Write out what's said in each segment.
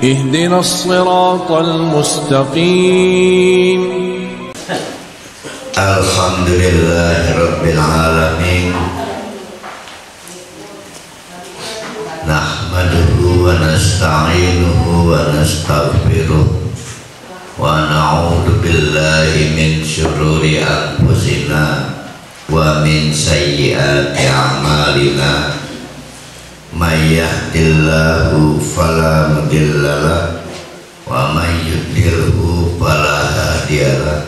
اهدنا الصراط المستقيم. Alhamdulillahirabbil alamin. Nahmaduhu wa nasta'inuhu wa nastaghfiruh wa na'udzu billahi min syururi anfusina wa min sayyiati a'malina. May yahdihillahu fala mudhillalah wa may yudlilhu fala hadiyalah.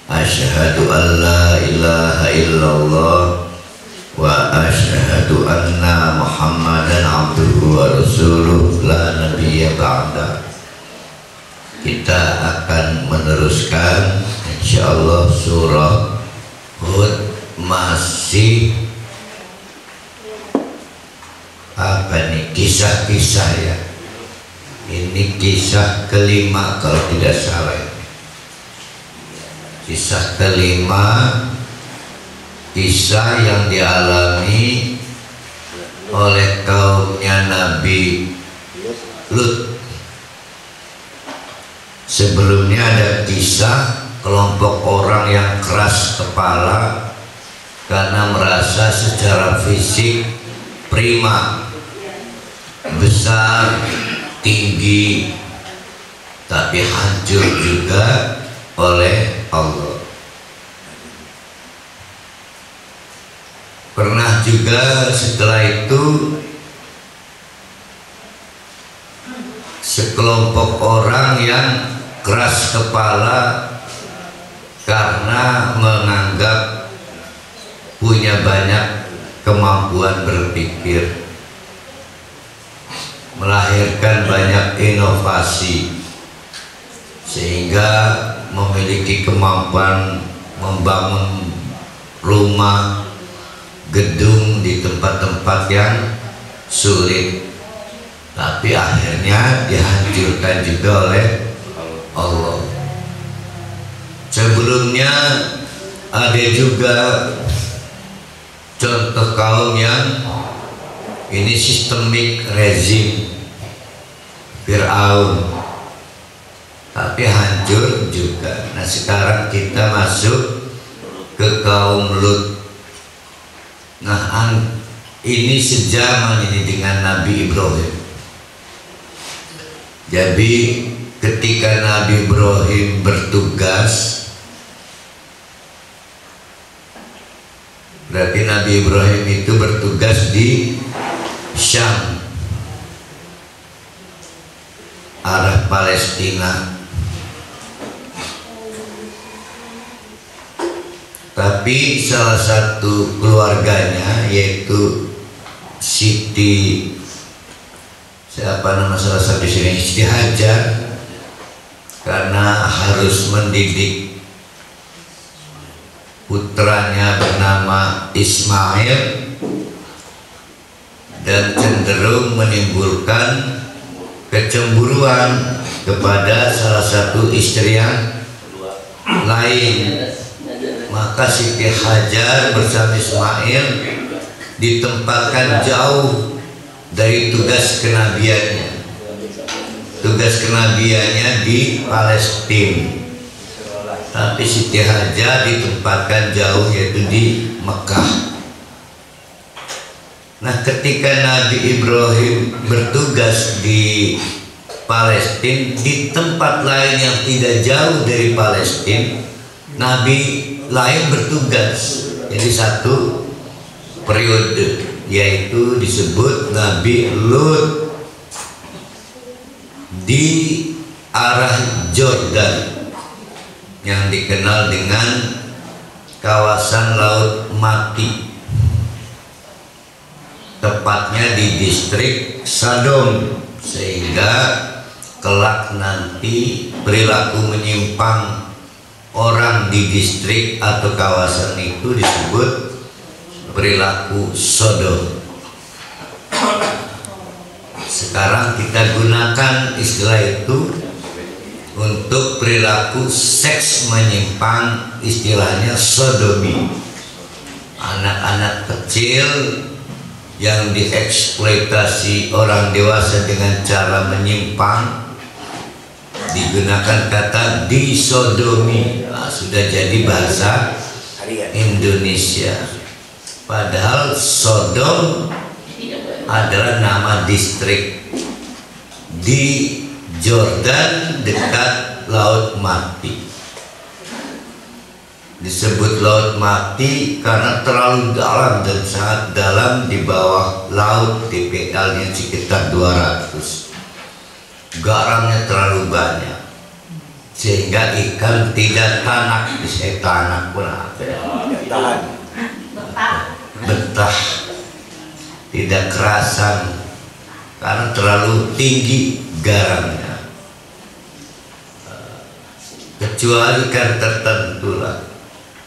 Asyhadu an la ilaha illallah wa asyhadu anna Muhammadan abduhu wa rasuluh la nabiyya ba'da. Kita akan meneruskan insyaallah surah Hud, masih kisah-kisah ya. Ini kisah kelima kalau tidak salah. Kisah kelima, kisah yang dialami oleh kaumnya Nabi Lut. Sebelumnya ada kisah kelompok orang yang keras kepala karena merasa secara fisik prima, besar, tinggi, tapi hancur juga oleh Allah. Pernah juga setelah itu sekelompok orang yang keras kepala karena menganggap punya banyak kemampuan berpikir, melahirkan banyak inovasi sehingga memiliki kemampuan membangun rumah, gedung di tempat-tempat yang sulit, tapi akhirnya dihancurkan juga oleh Allah. Sebelumnya ada juga contoh kaum yang ini sistemik rezim Fir'aun, tapi hancur juga. Nah sekarang kita masuk ke kaum Lut. Nah ini sejaman ini dengan Nabi Ibrahim. Jadi ketika Nabi Ibrahim bertugas, berarti Nabi Ibrahim itu bertugas di Syam, arah Palestina. Tapi salah satu keluarganya yaitu Siti, siapa nama salah satu di sini, Siti Hajar, karena harus mendidik putranya bernama Ismail dan cenderung menimbulkan kecemburuan kepada salah satu istri yang lain. Maka Siti Hajar bersama Ismail ditempatkan jauh dari tugas kenabiannya. Tugas kenabiannya di Palestina, tapi Siti Hajar ditempatkan jauh, yaitu di Mekah. Nah ketika Nabi Ibrahim bertugas di Palestina, di tempat lain yang tidak jauh dari Palestina, Nabi lain bertugas. Jadi satu periode, yaitu disebut Nabi Lut di arah Jordan yang dikenal dengan kawasan Laut Mati, tepatnya di distrik Sodom, sehingga kelak nanti perilaku menyimpang orang di distrik atau kawasan itu disebut perilaku Sodom. Sekarang kita gunakan istilah itu untuk perilaku seks menyimpang, istilahnya sodomi. Anak-anak kecil yang dieksploitasi orang dewasa dengan cara menyimpang, digunakan kata disodomi. Nah, sudah jadi bahasa Indonesia. Padahal Sodom adalah nama distrik di Jordan dekat Laut Mati. Disebut Laut Mati karena terlalu dalam dan sangat dalam di bawah laut, TPL-nya sekitar 200. Garamnya terlalu banyak sehingga ikan tidak tanak. Bisa tanak pun ada. Betah, tidak kerasan karena terlalu tinggi garamnya. Kecuali ikan tertentu lah.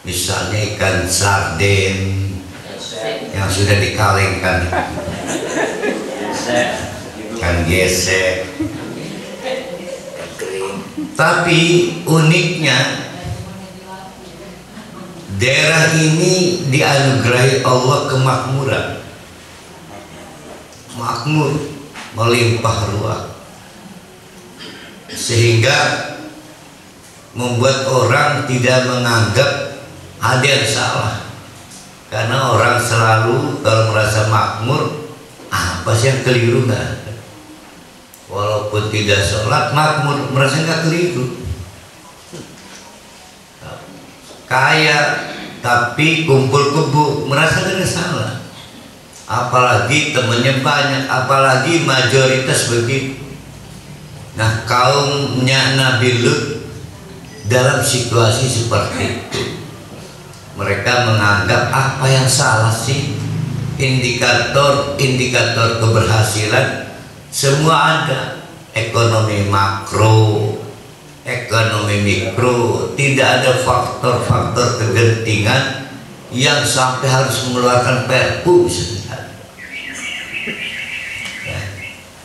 Misalnya ikan sarden yang sudah dikalengkan, ikan gesek. Tapi uniknya daerah ini dianugerahi Allah kemakmuran, makmur, melimpah ruah, sehingga membuat orang tidak menganggap ada yang salah. Karena orang selalu kalau merasa makmur, apa sih yang keliru? Nggak ada. Walaupun tidak sholat, makmur, merasa nggak keliru. Kaya tapi kumpul kebo, merasa tidak salah. Apalagi temannya banyak, apalagi mayoritas begitu. Nah, kaumnya Nabi Lut dalam situasi seperti itu, mereka menganggap apa yang salah sih? Indikator keberhasilan semua ada. Ekonomi makro, ekonomi mikro, tidak ada faktor-faktor kegentingan yang sampai harus mengeluarkan perpu.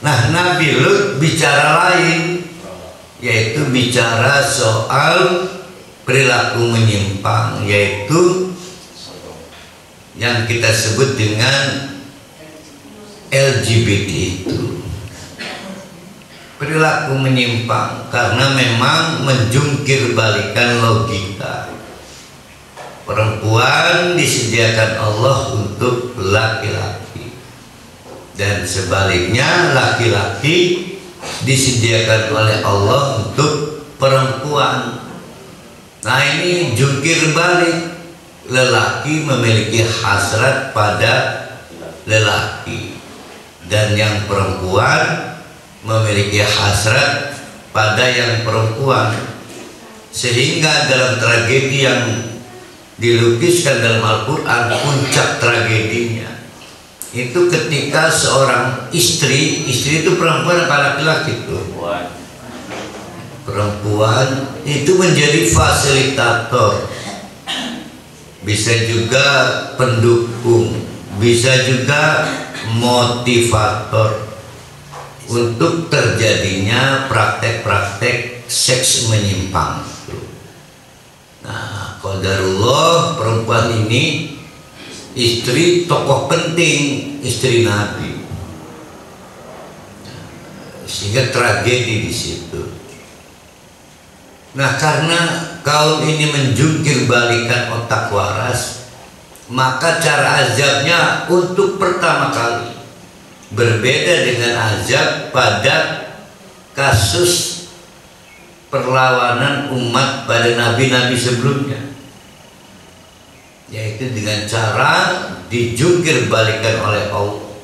Nah, Nabi Lut bicara lain, yaitu bicara soal perilaku menyimpang, yaitu yang kita sebut dengan LGBT itu. Perilaku menyimpang karena memang menjungkir balikan logika. Perempuan disediakan Allah untuk laki-laki, dan sebaliknya laki-laki disediakan oleh Allah untuk perempuan. Nah, ini jungkir balik. Lelaki memiliki hasrat pada lelaki, dan yang perempuan memiliki hasrat pada yang perempuan. Sehingga dalam tragedi yang dilukiskan dalam Al-Quran, puncak tragedinya itu ketika seorang istri itu perempuan apa laki-laki itu? Perempuan itu menjadi fasilitator, bisa juga pendukung, bisa juga motivator untuk terjadinya praktek-praktek seks menyimpang. Nah, qadarullah, perempuan ini istri tokoh penting, istri Nabi, sehingga tragedi di situ. Nah, karena kaum ini menjungkir balikan otak waras, maka cara azabnya untuk pertama kali berbeda dengan azab pada kasus perlawanan umat pada nabi-nabi sebelumnya, yaitu dengan cara dijungkir balikan oleh Allah.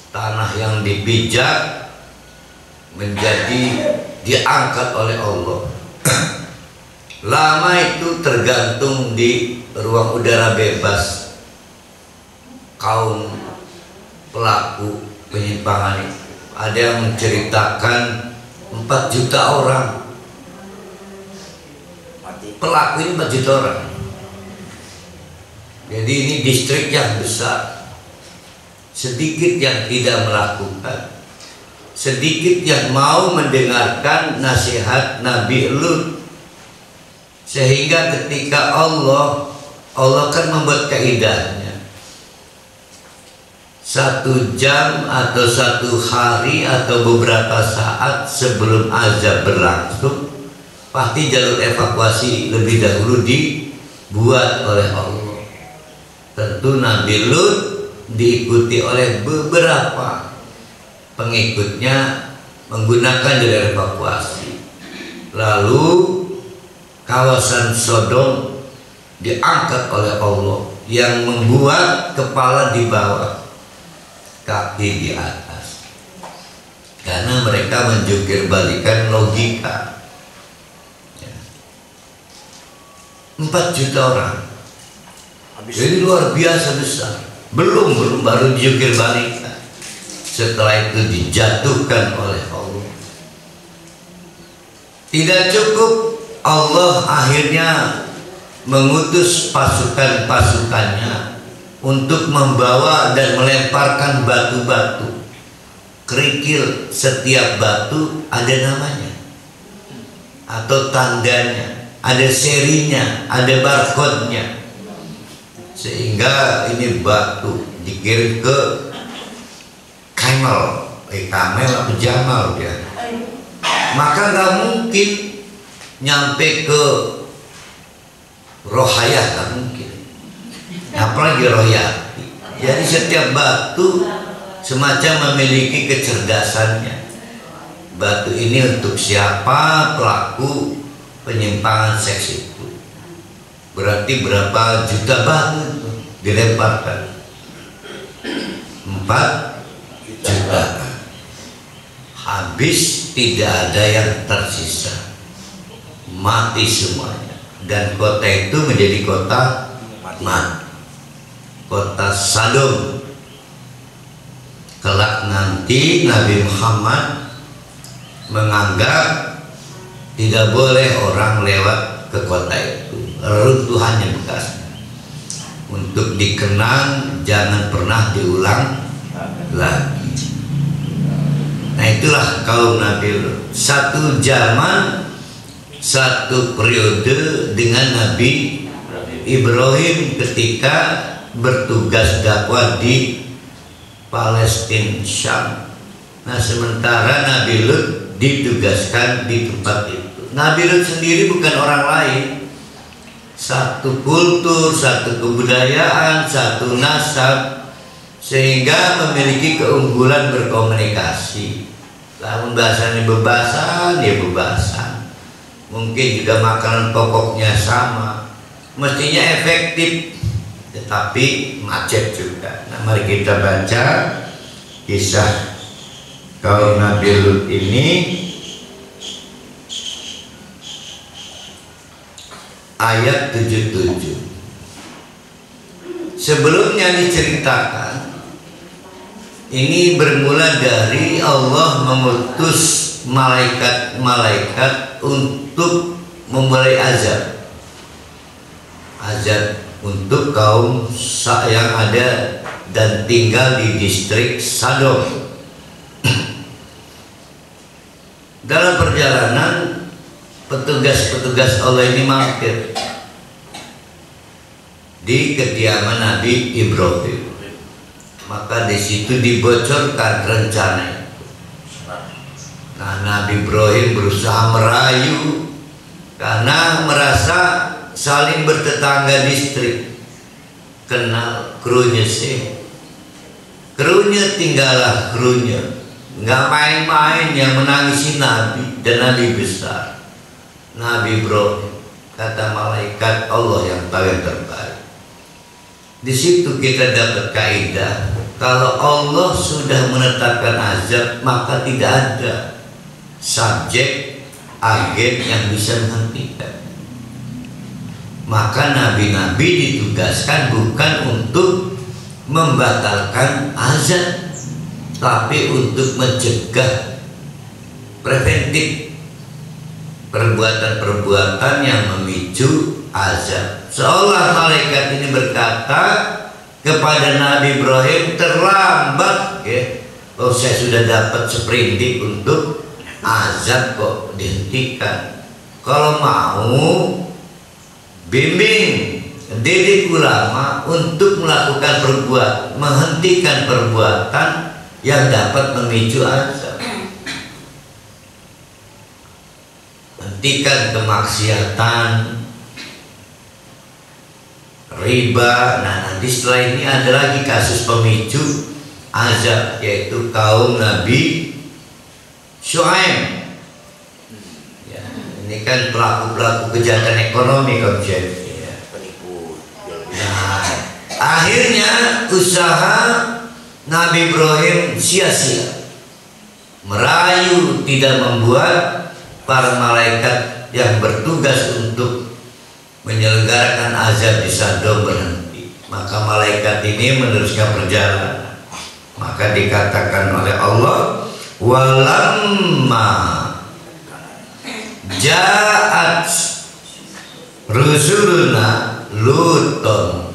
Tanah yang dipijak menjadi diangkat oleh Allah. Lama itu tergantung di ruang udara bebas kaum pelaku penyimpangan itu. Ada yang menceritakan 4 juta orang. Pelaku ini 4 juta orang. Jadi ini distrik yang besar. Sedikit yang tidak melakukan, sedikit yang mau mendengarkan nasihat Nabi Lut. Sehingga ketika Allah kan membuat kaidahnya, 1 jam atau 1 hari atau beberapa saat sebelum azab berlangsung, pasti jalur evakuasi lebih dahulu dibuat oleh Allah. Tentu Nabi Lut diikuti oleh beberapa pengikutnya menggunakan jalur evakuasi. Lalu kawasan Sodom diangkat oleh Allah yang membuat kepala di bawah, kaki di atas, karena mereka menjungkir balikan logika. 4 juta orang, jadi luar biasa besar. Belum baru dijungkir balikan. Setelah itu dijatuhkan oleh Allah. Tidak cukup, Allah akhirnya mengutus pasukan-pasukannya untuk membawa dan melemparkan batu-batu kerikil. Setiap batu ada namanya atau tandanya, ada serinya, ada barcode-nya, sehingga ini batu dikirim ke Kamel atau Jamal ya. Maka nggak mungkin nyampe ke Rohayah, nggak mungkin, apalagi Royati. Jadi setiap batu semacam memiliki kecerdasannya. Batu ini untuk siapa pelaku penyimpangan seks itu, berarti berapa juta batu dilemparkan? 4 juta. Habis, tidak ada yang tersisa, mati semuanya. Dan kota itu menjadi kota mati, kota Sodom. Kelak nanti Nabi Muhammad menganggap tidak boleh orang lewat ke kota itu, runtuhannya bekasnya, untuk dikenang, jangan pernah diulang lagi. Nah, itulah kaum Nabi Lut. 1 zaman, 1 periode dengan Nabi Ibrahim ketika bertugas dakwah di Palestina, Syam. Nah, sementara Nabi Lut ditugaskan di tempat itu. Nabi Lut sendiri bukan orang lain, 1 kultur, 1 kebudayaan, 1 nasab, sehingga memiliki keunggulan berkomunikasi. Lamun bahasanya bebasan, ya bebasan. Mungkin juga makanan pokoknya sama, mestinya efektif, tetapi macet juga. Nah, mari kita baca kisah kaum Nabi Lut ini. Ayat 77. Sebelumnya diceritakan, ini bermula dari Allah mengutus malaikat-malaikat untuk memulai azab untuk kaum yang ada dan tinggal di distrik Sodom. Dalam perjalanan, petugas-petugas Allah ini mampir di kediaman Nabi Ibrahim. Maka di situ dibocorkan rencana itu. Nah, Nabi Ibrahim berusaha merayu karena merasa saling bertetangga distrik, kenal krunya sih. Krunya tinggallah krunya, nggak main-main yang menangisi Nabi, dan Nabi besar, Nabi Ibrahim. Kata malaikat, Allah yang tahu yang terbaik. Di situ kita dapat kaidah, kalau Allah sudah menetapkan azab, maka tidak ada subjek agen yang bisa menghentikan. Maka nabi-nabi ditugaskan bukan untuk membatalkan azab, tapi untuk mencegah, preventif perbuatan-perbuatan yang memicu azab. Seolah malaikat ini berkata kepada Nabi Ibrahim, terlambat ya. Oh, saya sudah dapat seprindik untuk azab kok dihentikan. Kalau mau bimbing didik ulama untuk melakukan menghentikan perbuatan yang dapat memicu azab, hentikan kemaksiatan, riba. Nah, nanti setelah ini ada lagi kasus pemicu azab, yaitu kaum Nabi Syuaib. Ya, ini kan pelaku-pelaku kejahatan ekonomi kaum Syuaib. Ya. Nah, akhirnya usaha Nabi Ibrahim sia-sia, merayu tidak membuat para malaikat yang bertugas untuk menyelenggarakan azab di Sodom berhenti. Maka malaikat ini meneruskan perjalanan. Maka dikatakan oleh Allah, walamma ja'at rusuluna Luton,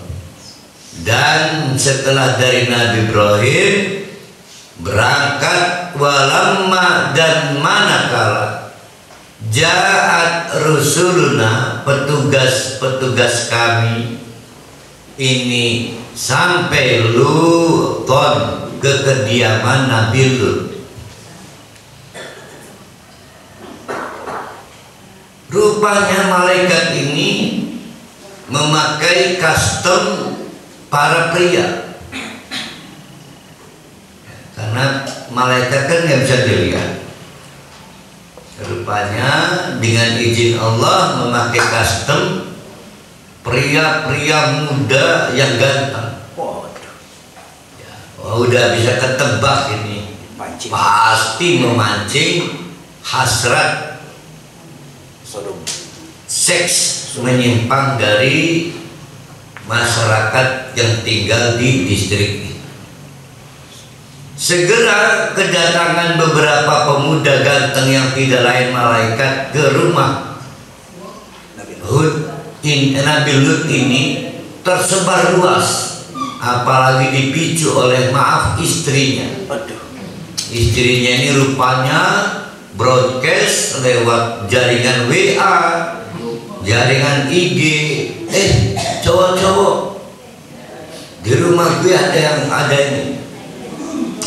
dan setelah dari Nabi Ibrahim berangkat, walamma dan manakala ja'at rusuluna petugas-petugas kami ini sampai Luton, ke kediaman Nabi Lut. Rupanya malaikat ini memakai kostum para pria, karena malaikat kan nggak bisa dilihat. Rupanya dengan izin Allah memakai kostum pria-pria muda yang ganteng. Udah bisa ketebak ini, pasti memancing hasrat seks menyimpang dari masyarakat yang tinggal di distrik ini. Segera kedatangan beberapa pemuda ganteng yang tidak lain malaikat ke rumah Nabi Lut ini, tersebar luas. Apalagi dipicu oleh istrinya. Istrinya ini rupanya broadcast lewat jaringan WA, jaringan IG. Cowok-cowok, di rumah gue ada ini,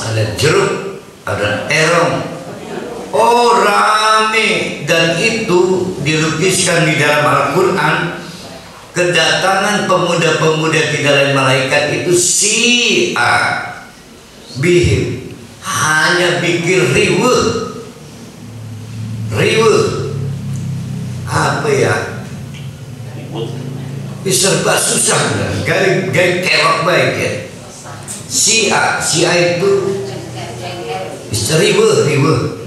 ada jeruk, ada terong. Oh, rame. Dan itu dilukiskan di dalam Al-Quran. Kedatangan pemuda-pemuda tidak lain malaikat itu bihim, hanya bikin riweuh. Apa ya? Serba susah, gaya kewak baik ya. Sia itu riweuh.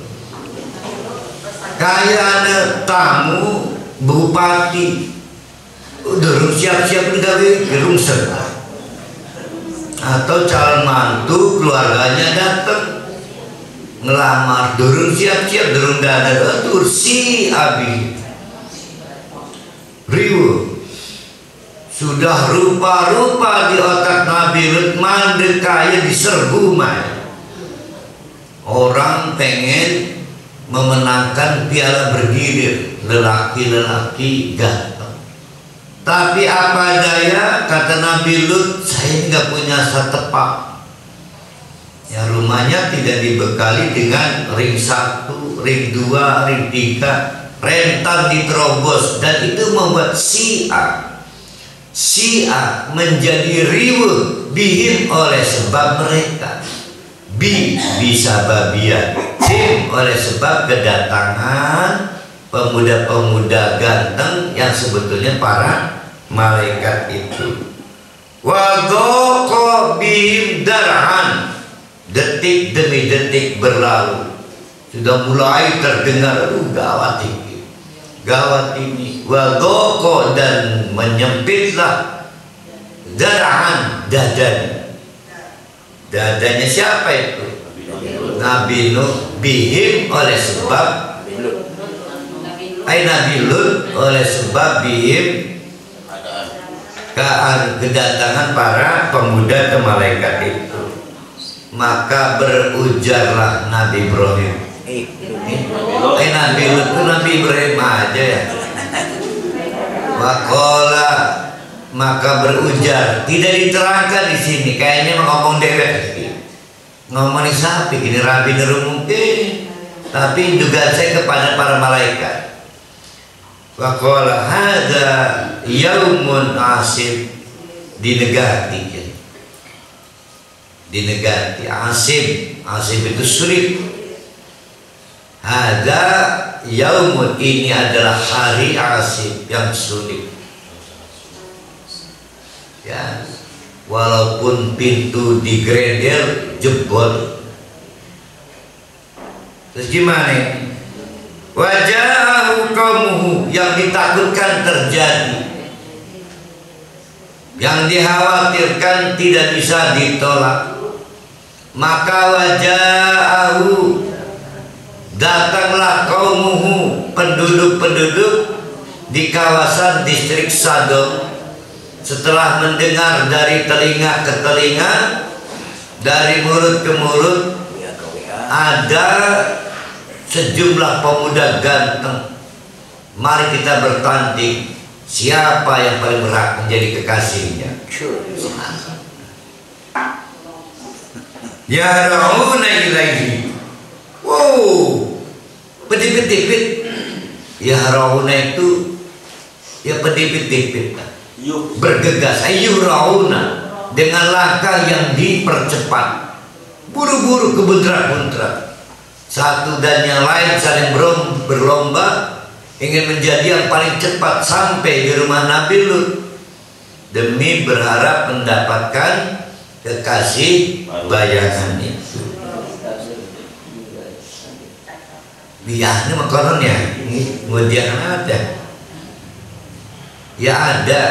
Kayak ada tamu bupati, durung siap-siap gawe gerung serta, atau calon mantu keluarganya datang ngelamar, durung siap-siap, durung dada, atur riwu. Sudah rupa-rupa di otak Nabi Lut mandek kaya diserbu main. Orang pengen memenangkan piala bergilir, lelaki-lelaki ganteng. Tapi apa daya, kata Nabi Lut, saya nggak punya setepak. Ya, rumahnya tidak dibekali dengan ring 1, ring 2, ring 3, rentan diterobos, dan itu membuat Sia menjadi riweuh bihim oleh sebab mereka, bisa babian, oleh sebab kedatangan pemuda-pemuda ganteng yang sebetulnya para malaikat itu. Wadoko bihim darhan, detik demi detik berlalu, sudah mulai terdengar gawat ini. Wadoko, dan menyempitlah darhan, dadanya siapa itu? Nabi Nuh, bihim oleh sebab Nabi Lut, oleh sebab bihim kedatangan para pemuda ke malaikat itu. Maka berujarlah Nabi Ibrahim. Nabi Lut itu Nabi Ibrahim aja ya. Waqala maka berujar. Tidak diterangkan di sini, kayaknya ngomong dewek, ngomongin sapi gini rabi neru mungkin, tapi dugaan saya kepada para malaikat. Waqala hadza yaumun asib, dinegati asib itu sulit. Hadza yaumun, ini adalah hari asib yang sulit. Ya, walaupun pintu digrendel jebol. Terus gimana? Wajahu qaumuhu, yang ditakutkan terjadi, yang dikhawatirkan tidak bisa ditolak. Maka wajahu, datanglah qaumuhu, penduduk-penduduk di kawasan distrik Sodom, setelah mendengar dari telinga ke telinga, dari mulut ke mulut, ada sejumlah pemuda ganteng. Mari kita bertanding siapa yang paling berhak menjadi kekasihnya. Ya rauna ilaihi. Wow, pedipit-tipit. Ya rauna itu ya pedipit-tipit, bergegas. Ayu rauna, dengan langkah yang dipercepat, buru-buru kebuntra-buntra. Satu dan yang lain saling berlomba ingin menjadi yang paling cepat sampai di rumah Nabi Lut, demi berharap mendapatkan kekasih bayangan itu. Biarnya makanan ya, kemudian ada. Ya ada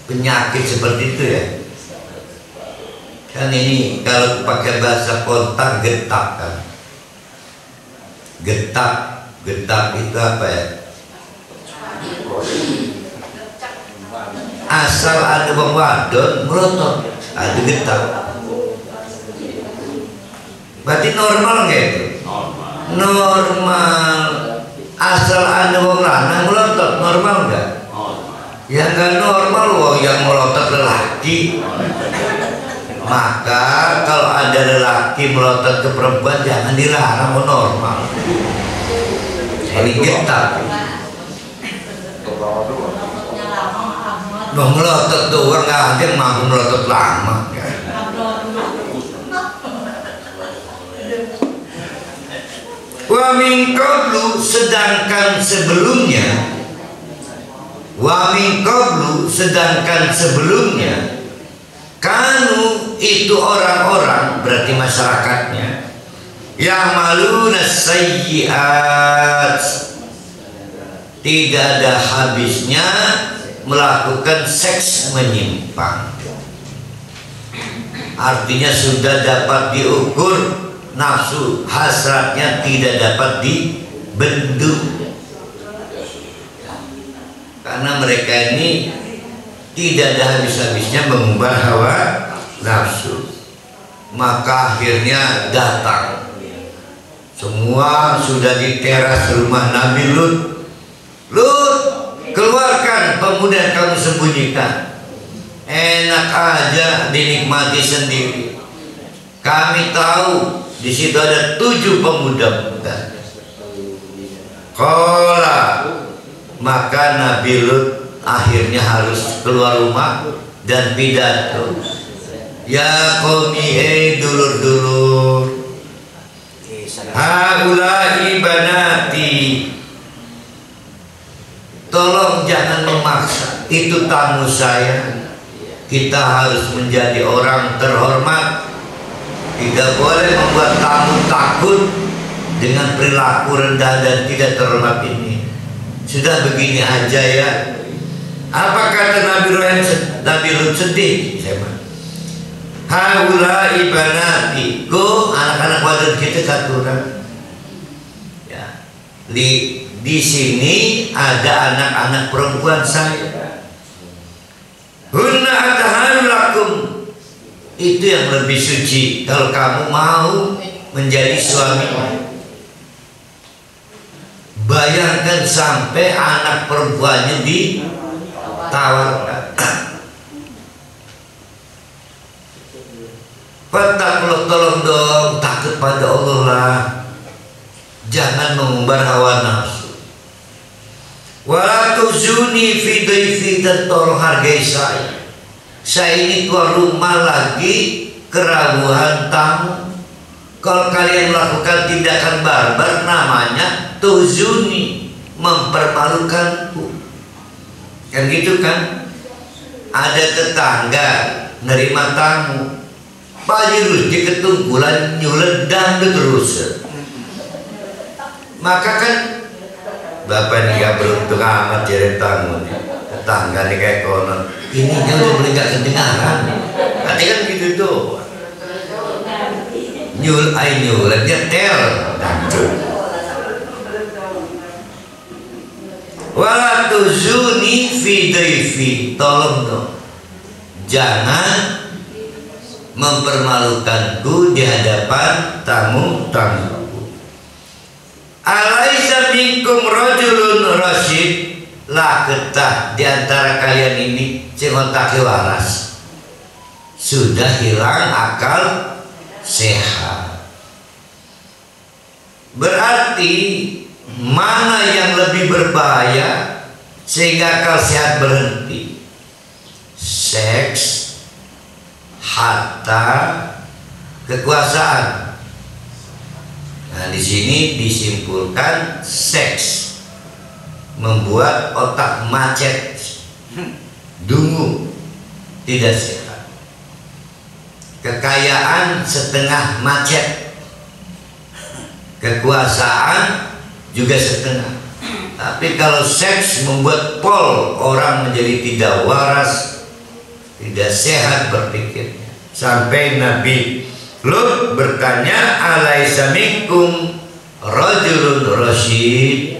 penyakit seperti itu ya. Kan ini kalau pakai bahasa kontak, getap kan. Getap itu apa ya? Asal ada bang wadon melotot, ada getap. Berarti normal nggak itu? Normal. Asal ada bang lanang melotot, normal nggak? Yang nggak normal loh yang melotot lelaki. Maka kalau ada lelaki melotot ke perempuan jangan dilarang, normal. Ini getap. Melotot doang, nggak ada yang mampu melotot lama. Wa min qablu, sedangkan sebelumnya. Wa min qablu, sedangkan sebelumnya. Kanu, itu orang-orang, berarti masyarakatnya, ya'maluna sayyi'at, tidak ada habisnya melakukan seks menyimpang. Artinya sudah dapat diukur, nafsu hasratnya tidak dapat dibendung, karena mereka ini tidak ada habis-habisnya mengubah hawa nafsu. Maka akhirnya datang, semua sudah di teras rumah Nabi Lut. Lut, keluarkan pemuda yang kamu sembunyikan. Enak aja dinikmati sendiri. Kami tahu di situ ada 7 pemuda-pemuda. Qala, maka Nabi Lut akhirnya harus keluar rumah dan pidato. Ya qaumi, dulur-dulur, haula'i banati, tolong jangan memaksa, itu tamu saya. Kita harus menjadi orang terhormat. Tidak boleh membuat tamu takut dengan perilaku rendah dan tidak terhormat ini. Sudah begini aja ya. Apa kata Nabi Lut sedih? Haula'i banati, go anak-anak wadon kita katuran. Ya. Di sini ada anak-anak perempuan saya. Hunna atahalu lakum, itu yang lebih suci kalau kamu mau menjadi suaminya. Bayangkan sampai anak perempuannya ditawarkan. Fattakullah, tolong dong takut pada Allah lah, jangan mengumbar hawa nafsu. Wala tuzuni fi dhaifi, dan tolong hargai saya. Saya ini tuan rumah lagi keraguan tamu. Kalau kalian melakukan tindakan barbar, namanya tuzuni, mempermalukanku. Kan gitu kan? Ada tetangga nerima tamu, Pak Jirus di ketunggulan nyulet dangdut terus. Maka kan Bapak ini gak beruntung amat jadi tamu nih. Tetangga nih kayak konon, ini udah boleh gak kedengaran. Nanti kan gitu tuh. Nyulet nyetel dangdut. Wala tuzuni fi dhaifi, tolong dong jangan mempermalukanku di hadapan tamu-tamuku. Alaisa minkum rajulun rasyid, lah ketah di antara kalian ini sing otake waras, sudah hilang akal sehat. Berarti mana yang lebih berbahaya sehingga akal sehat berhenti? Seks, harta, kekuasaan. Nah, di sini disimpulkan seks membuat otak macet, dungu, tidak sehat. Kekayaan setengah macet, kekuasaan juga setengah. Tapi kalau seks membuat pol orang menjadi tidak waras, tidak sehat berpikirnya. Sampai Nabi Lut bertanya, alaisa minkum rajulun rasyid,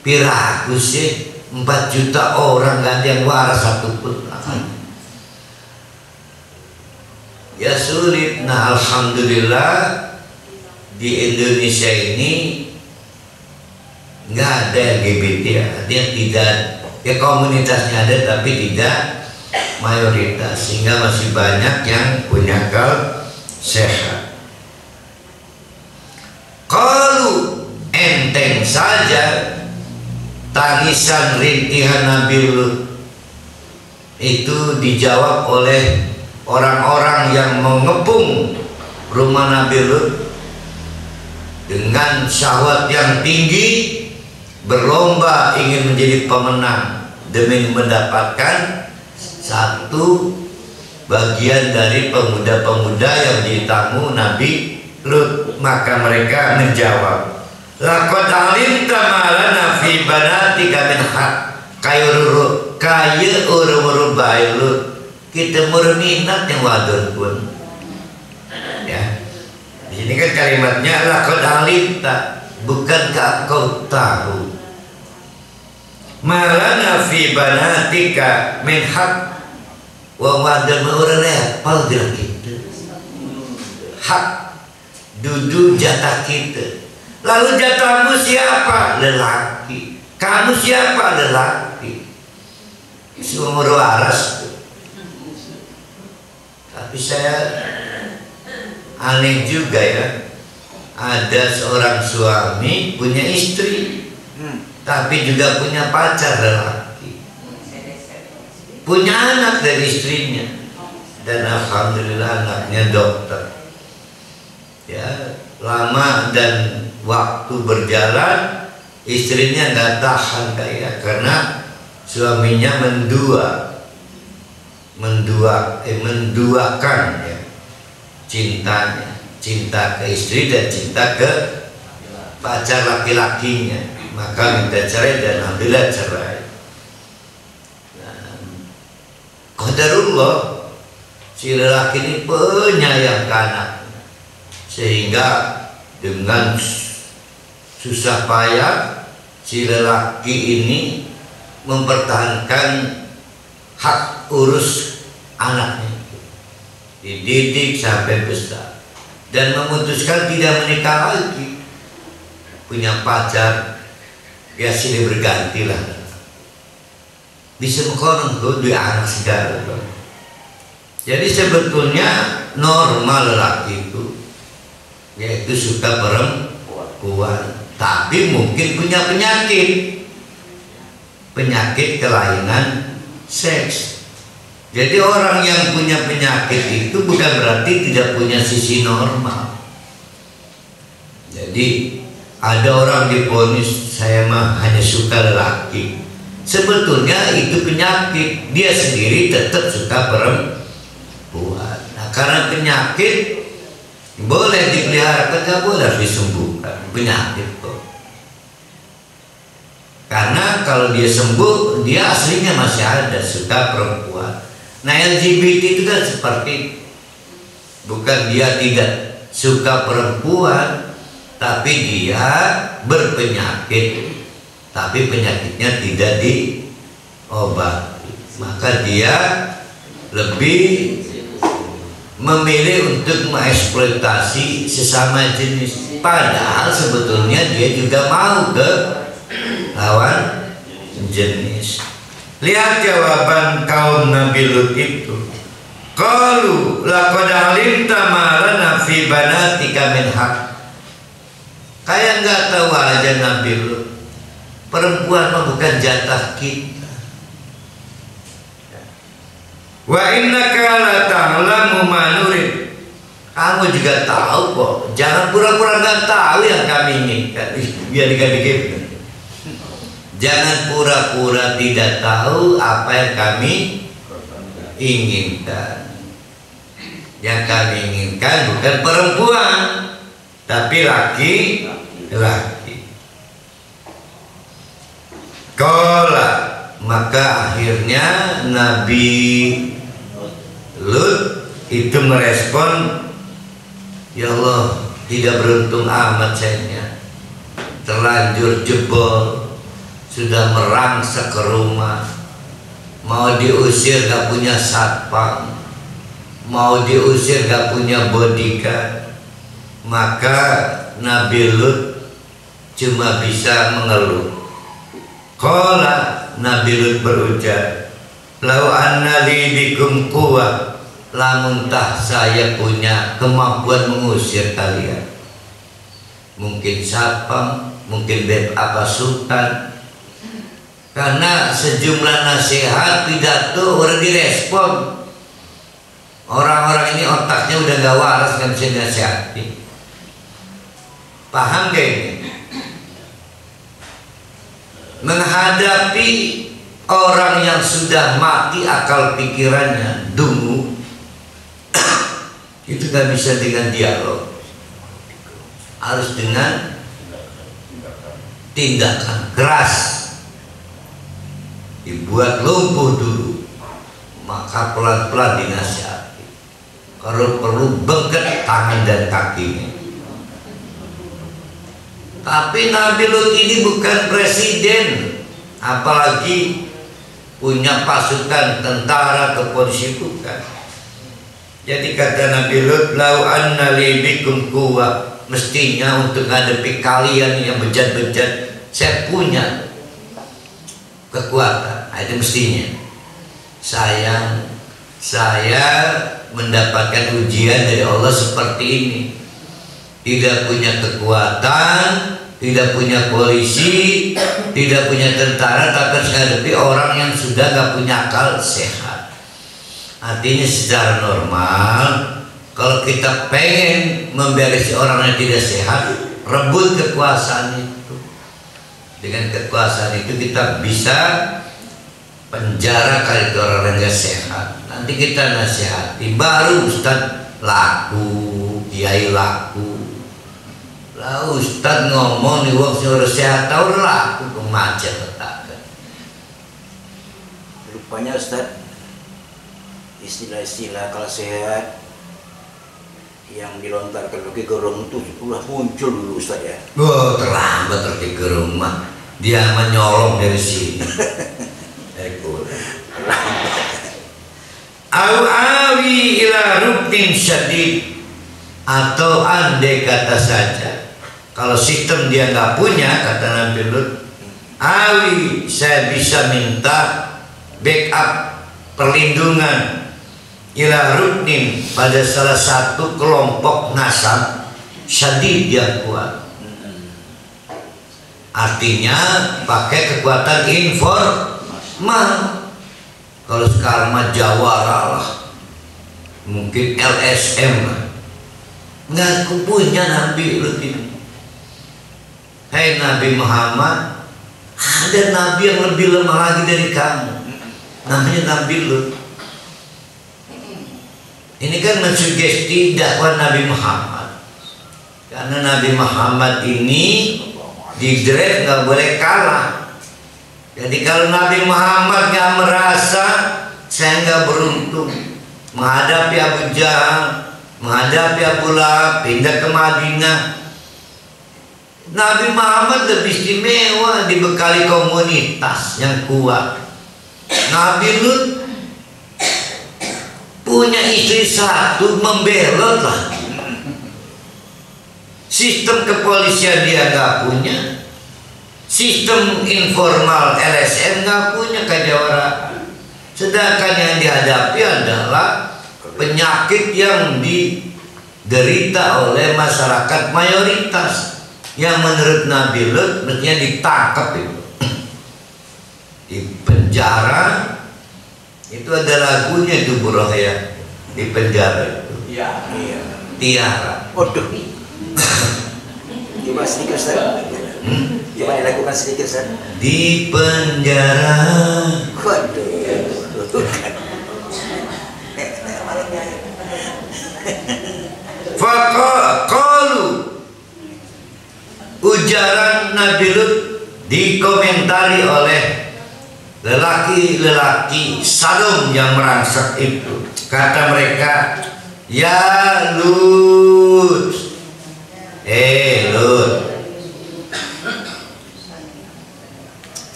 piraku sih 4 juta orang gak ada yang waras satupun. Ya sulit. Nah, alhamdulillah di Indonesia ini nggak ada LGBT ya, dia tidak, ya komunitasnya ada tapi tidak mayoritas, sehingga masih banyak yang punya akal sehat. Kalau enteng saja tangisan rintihan Nabi Lut itu dijawab oleh orang-orang yang mengepung rumah Nabi Lut dengan syahwat yang tinggi, berlomba ingin menjadi pemenang demi mendapatkan satu bagian dari pemuda-pemuda yang menjadi tamu Nabi Lut. Maka mereka menjawab, laqad alimta ma lana fi banatika min haq, kaya uru bae Lut, kita murminat yang wadon pun. Ya, di sini kan kalimatnya laqad alimta, bukankah kau tahu malana fi banatika min haq, wa wadon orang lepal dia kita hak, dudu jatah kita. Lalu jatahmu siapa? Lelaki. Kamu siapa? Lelaki. Seumur waras. Tapi saya aneh juga ya, ada seorang suami punya istri, tapi juga punya pacar lelaki, punya anak dari istrinya, dan alhamdulillah anaknya dokter. Ya, lama dan waktu berjalan, istrinya nggak tahan kayak, karena suaminya menduakan ya cintanya, cinta ke istri dan cinta ke pacar laki-lakinya. Maka minta cerai dan alhamdulillah cerai. Qadarullah, si lelaki ini penyayang ke anaknya, sehingga dengan susah payah si lelaki ini mempertahankan hak urus anaknya, dididik sampai besar, dan memutuskan tidak menikah lagi. Punya pacar, ya silih berganti lah, bisa mengkonon di anak segala. Jadi sebetulnya normal lelaki itu, yaitu suka perempuan, tapi mungkin punya penyakit kelainan seks. Jadi orang yang punya penyakit itu bukan berarti tidak punya sisi normal. Jadi ada orang divonis saya mah hanya suka lelaki, sebetulnya itu penyakit, dia sendiri tetap suka perempuan. Nah, karena penyakit boleh dipelihara, tidak boleh harus disembuhkan penyakit kok. Karena kalau dia sembuh, dia aslinya masih ada suka perempuan. Nah, LGBT itu kan seperti, bukan dia tidak suka perempuan, tapi dia berpenyakit, tapi penyakitnya tidak diobati, maka dia lebih memilih untuk mengeksploitasi sesama jenis, padahal sebetulnya dia juga mau ke lawan jenis. Lihat jawaban kaum Nabi Lut itu. Qalu laqad alimta ma lana fi banatika min haq. Kayak nggak tahu aja Nabi Lut, perempuan mah bukan jatah kita. Wa innaka la ta'lamu ma nurid. Kamu juga tahu kok. Jangan pura-pura nggak tahu yang kami inginkan. Biar dikit-dikit. Jangan pura-pura tidak tahu apa yang kami inginkan. Yang kami inginkan bukan perempuan, tapi laki-laki. Qala, maka akhirnya Nabi Lut itu merespon, ya Allah, tidak beruntung amat saya, terlanjur jebol, sudah merangsek ke rumah, mau diusir gak punya satpam, mau diusir gak punya bodyguard. Maka Nabi Lut cuma bisa mengeluh. Qala, Nabi Lut berujar, lau anna li bikum quwwah, lamun tah saya punya kemampuan mengusir kalian, mungkin satpam, mungkin backup pasukan. Karena sejumlah nasihat pidato udah direspon, orang-orang ini otaknya udah gak waras, gak bisa dinasihati. Paham gak ini? Menghadapi orang yang sudah mati akal pikirannya, dungu, itu gak bisa dengan dialog, harus dengan tindakan keras, dibuat lumpuh dulu, maka pelan-pelan dinasihati, kalau perlu bengket tangan dan kakinya. Tapi Nabi Lut ini bukan presiden, apalagi punya pasukan tentara ke polisi, bukan. Jadi kata Nabi Lut, lau anna li bikum quwwah, mestinya untuk menghadapi kalian yang bejat-bejat saya punya kekuatan. Itu mestinya. Sayang, saya mendapatkan ujian dari Allah seperti ini, tidak punya kekuatan, tidak punya polisi, tidak punya tentara, tapi harus menghadapi orang yang sudah gak punya akal sehat. Artinya secara normal, kalau kita pengen memberesi orang yang tidak sehat, rebut kekuasaan itu. Dengan kekuasaan itu kita bisa penjara kali itu orang yang gak sehat. Nanti kita nasihati, baru Ustaz laku, kiai laku. Lah Ustaz ngomong nih wong sing ora sehat tau laku kemacet petakan. Rupanya Ustaz, istilah-istilah kalau sehat yang dilontarkan Rocky Gerung itu udah muncul dulu Ustaz ya. Oh, terlambat Rocky Gerung mah. Dia menyolong dari sini. Awi ila ruknin syadid, atau andai kata saja kalau sistem dia nggak punya, kata Nabi Lut, awi saya bisa minta backup perlindungan ila ruknin, pada salah satu kelompok nasab syadid yang kuat. Artinya pakai kekuatan informal. Kalau sekarang mah jawara lah, mungkin LSM lah. Nggak punya Nabi Lut ini. Hai Nabi Muhammad, ada Nabi yang lebih lemah lagi dari kamu, namanya Nabi Lut. Ini kan mensugesti dakwah Nabi Muhammad, karena Nabi Muhammad ini di drive nggak boleh kalah. Jadi kalau Nabi Muhammad nggak merasa saya nggak beruntung menghadapi Abu Jahal, menghadapi Abu Lahab, pindah ke Madinah, Nabi Muhammad lebih istimewa, dibekali komunitas yang kuat. Nabi Lut punya istri satu, membelot lah. Sistem kepolisian dia nggak punya, sistem informal LSM nggak punya, kejawaraan. Sedangkan yang dihadapi adalah penyakit yang diderita oleh masyarakat mayoritas, yang menurut Nabi Lut mestinya ditangkap itu, di penjara. Itu ada lagunya itu Burohaya, di penjara itu. Iya. Tiara. Waduh. Coba sedikit Ustaz. Coba lakukan sedikit Ustaz. Di penjara. Waduh. Faqalu, ujaran Nabi Lut dikomentari oleh lelaki-lelaki Sadom yang merangsek itu. Kata mereka, ya Lut, Lut,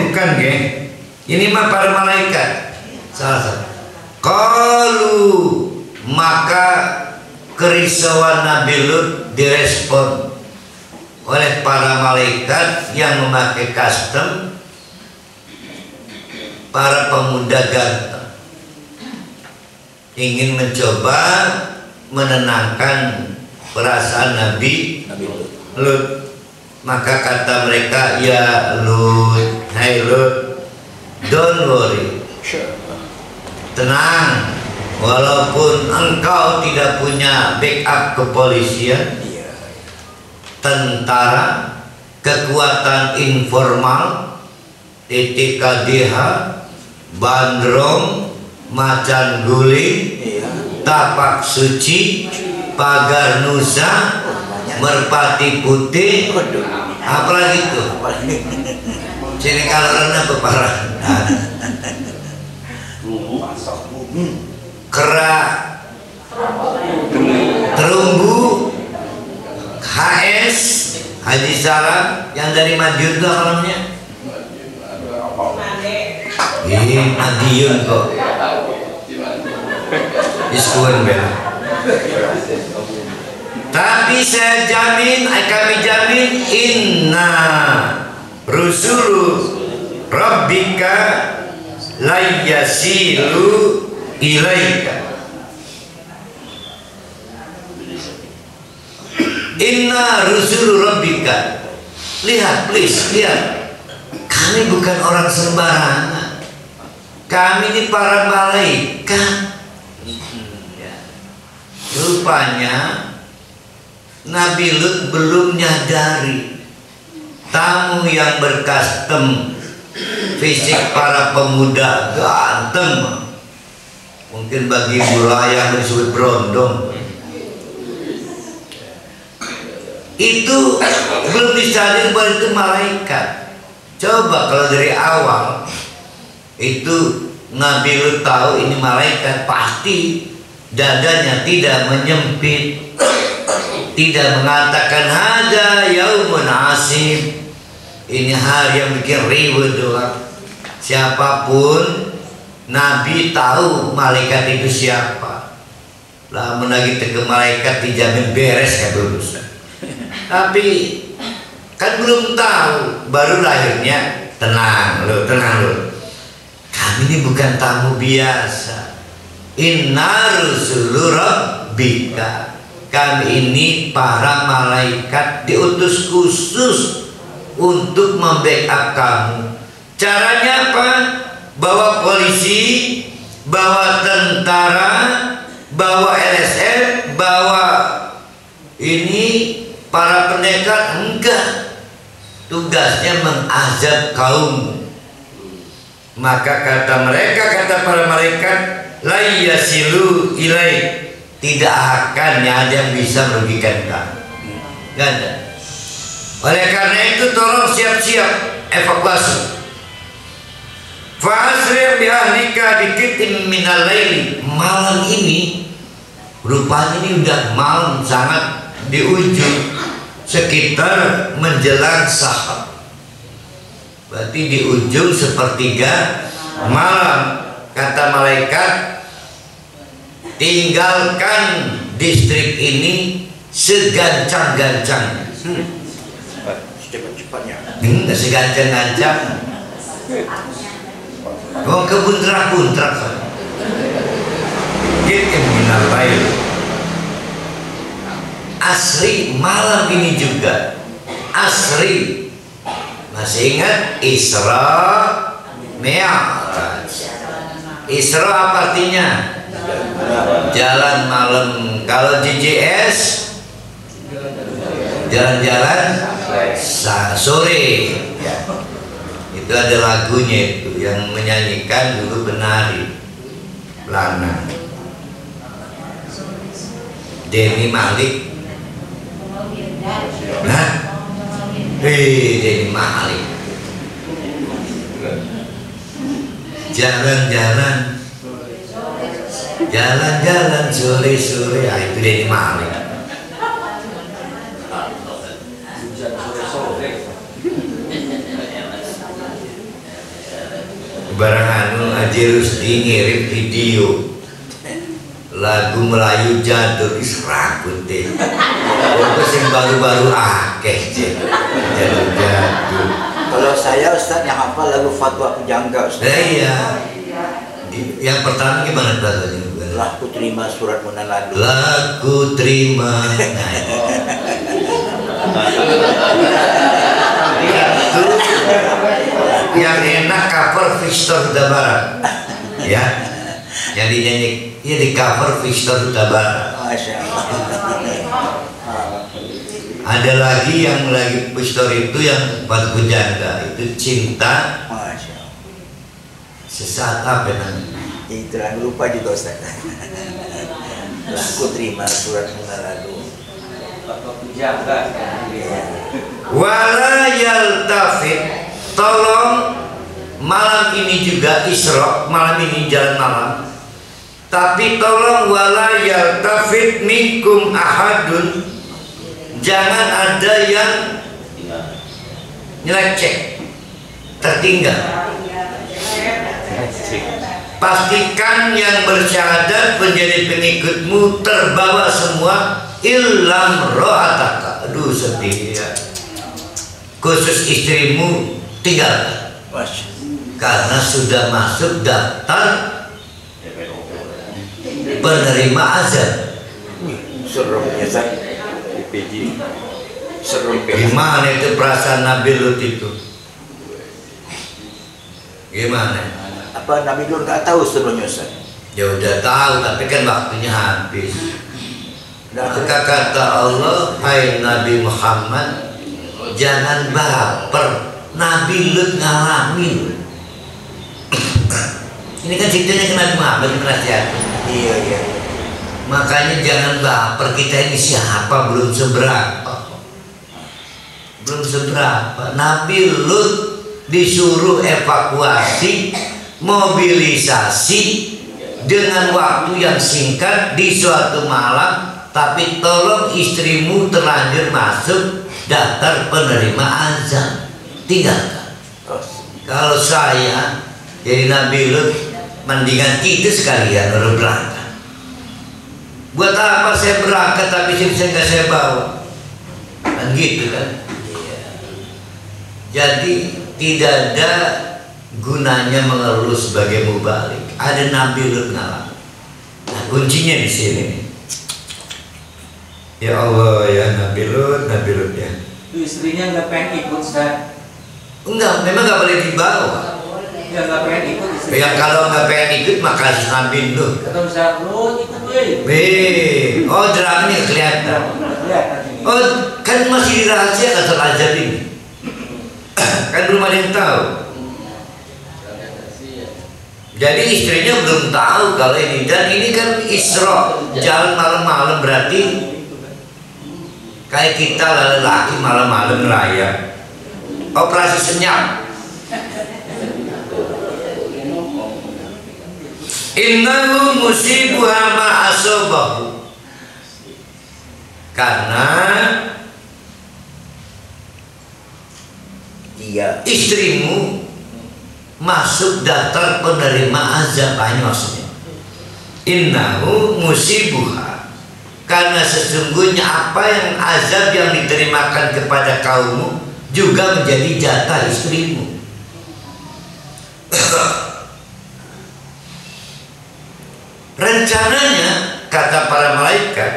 bukan geng, ini mah para malaikat. Salah satu. Qalu, maka kerisauan Nabi Lut direspon oleh para malaikat yang memakai custom, para pemuda ganteng, ingin mencoba menenangkan perasaan Nabi Lut. Maka kata mereka, ya Lut, hai Lut, don't worry, tenang, walaupun engkau tidak punya backup kepolisian, tentara, kekuatan informal, TTKDH, Bandrong, Macan Guling, Tapak Suci, Pagar Nusa, Merpati Putih, apalagi itu. Sini kalau rendah peparah, Kerak, Terumbu, HS, Haji Salam yang dari Madiun itu namanya. Madiun kok. Diskuan bela. Tapi saya jamin, kami jamin, inna rusulu rabbika layyasilu ilaika. Inna rusulu rabbika. Lihat, please, lihat. Kami bukan orang sembarangan. Kami ini para malaikat. Rupanya Nabi Lut belum nyadari tamu yang berkastem fisik para pemuda ganteng, mungkin bagi wilayah yang disebut berondong, itu belum disadari bahwa itu malaikat. Coba kalau dari awal itu Nabi Lut tahu ini malaikat, pasti dadanya tidak menyempit, tidak mengatakan hada yaumun asib, ini hari yang bikin ribut doang. Siapapun Nabi tahu malaikat itu siapa. Lah menagi ke malaikat dijamin beres ya berusaha. Tapi kan belum tahu, baru lahirnya. Tenang lo, tenang lo. Kami ini bukan tamu biasa. Inna rusulu rabbika, kami ini para malaikat diutus khusus untuk membackup kamu. Caranya apa? Bawa polisi, bawa tentara, bawa LSM, bawa ini para pendekar. Enggak, tugasnya mengazab kaum. Maka kata para malaikat, la yasilu ilai, tidak akan ada yang bisa merugikan kamu. Enggak ada. Oleh karena itu tolong siap-siap evakuasi. Fa'asri bi ahlika biqitin minal laili. Malam ini rupanya ini udah malam sangat di ujung, sekitar menjelang sahar. Berarti di ujung sepertiga malam. Kata malaikat, tinggalkan distrik ini segancang-gancangnya. Cepat-cepatnya. Segancang-gancang. Mau kebuntrak-buntrak saja. Gitu minal lail. Asri, malam ini juga asri. Masih ingat Isra Mi'raj? Isra apa artinya? Jalan malam. Kalau GJS jalan-jalan sore ya. Itu ada lagunya itu yang menyanyikan dulu penari Lanang, Denny Malik. Nah, Denny Malik. Jalan-jalan sore-sore, itu Denny Malik. Barang anu Haji Rusdi ngirim video lagu Melayu jadul israkut deh. Terus yang baru-baru akeh jadul. Kalau saya Ustaz yang hafal lagu Fatwa Pujangga Ustaz. Iya. Yang pertama gimana bahasanya? Lah ku terima surat munaladu. Lah ku terima. Itu yang enak cover Victor Huta Barat, ya. Yang dinyanyi, ya di cover Victor Huta Barat. Masya Allah. Ada lagi yang lagi Victor itu yang Fatwa Pujangga itu cinta. Masya Allah. Sesaat apa namanya? Itu lagu lupa juga Ustaz. Aku terima surat munaladu. Fatwa Pujangga. Wala yaltafit, tolong malam ini juga Isra, malam ini jalan malam. Tapi tolong wala yaltafit minkum ahadun, jangan ada yang nyelecek, tertinggal. Pastikan yang bersyahadat menjadi pengikutmu terbawa semua illam ro'ataka. Aduh sedih ya. Khusus istrimu tinggalkan, karena sudah masuk daftar penerima azab. Seremnya Ustaz. PJ. Serem. Gimana itu perasaan Nabi Lut itu? Gimana? Apa Nabi Lut nggak tahu sebelumnya Ustaz? Ya udah tahu, tapi kan waktunya habis. Maka kata Allah, hai Nabi Muhammad, jangan baper. Nabi Lut ngalamin. Ini kan ceritanya ke Nabi Muhammad menasihati. Iya. Makanya jangan baper, kita ini siapa, belum seberapa. Nabi Lut disuruh evakuasi, mobilisasi dengan waktu yang singkat di suatu malam. Tapi tolong istrimu terlanjur masuk daftar penerima azab, tinggalkan. Kalau saya jadi Nabi Lut, mendingan kita sekalian orang berangkat. Buat apa saya berangkat tapi saya nggak saya bawa, kan gitu kan? Jadi tidak ada gunanya mengeluh sebagai mubalik. Ada Nabi Lut ngalah. kuncinya di sini. Ya Allah ya Nabi Lut ya. Itu istrinya nggak pengen ikut, Ustaz. Enggak, memang nggak boleh dibawa. Ya nggak pengen ikut istrinya. Ya kalau nggak pengen ikut maka Nabi Lut. Kata Ustaz, Lut ikut gue. Oh drama kelihatan. Kelihatan ini. Oh kan masih rahasia kasar azab ini. Kan belum ada yang tahu. Jadi istrinya belum tahu kalau ini, dan ini kan Isra, jalan malam-malam, berarti kayak kita lelaki malam-malam raya operasi senyap. Innahu musibuha ma asabahu, karena Iya. istrimu masuk daftar penerima azab. Ini maksudnya innahu musibuha, karena sesungguhnya apa yang azab yang diterimakan kepada kaummu juga menjadi jatah istrimu. Rencananya kata para malaikat,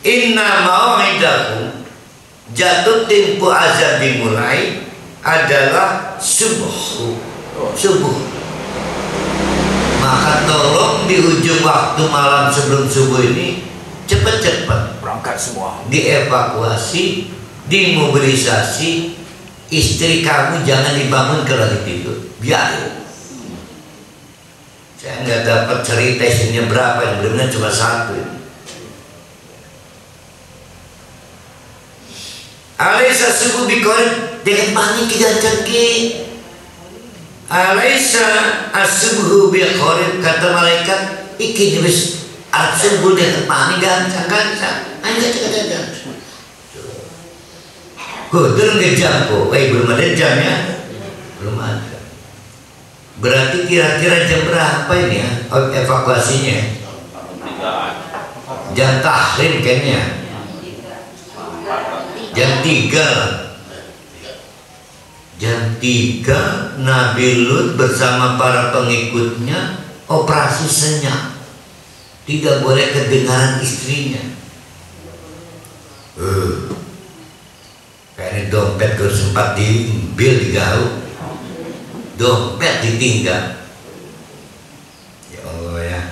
inna mau'idakum, jatuh tempo azab dimulai adalah subuh. Maka tolong di ujung waktu malam sebelum subuh ini cepat-cepat Berangkat semua. dievakuasi, dimobilisasi. Istri kamu jangan dibangun kalau lagi tidur, biarin. Saya nggak dapat cerita istrinya berapa, yang benar cuma satu. Alaisa subuh bikor dengan mani kijancan ki. Alaisa asubuh bikor, kata malaikat iki wis asubuh dengan mani gancang. Ayo jangan. Kudur ngejam kok, belum ada jamnya, belum ada. Berarti kira-kira jam berapa ini ya evakuasinya? Jam tahrim kayaknya. Jam 3. Jam 3 Nabi Lut bersama para pengikutnya operasi senyap. Tidak boleh kedengaran istrinya. Kayaknya dompet gue sempat diambil, digauk. Dompet ditinggal. Ya Allah ya.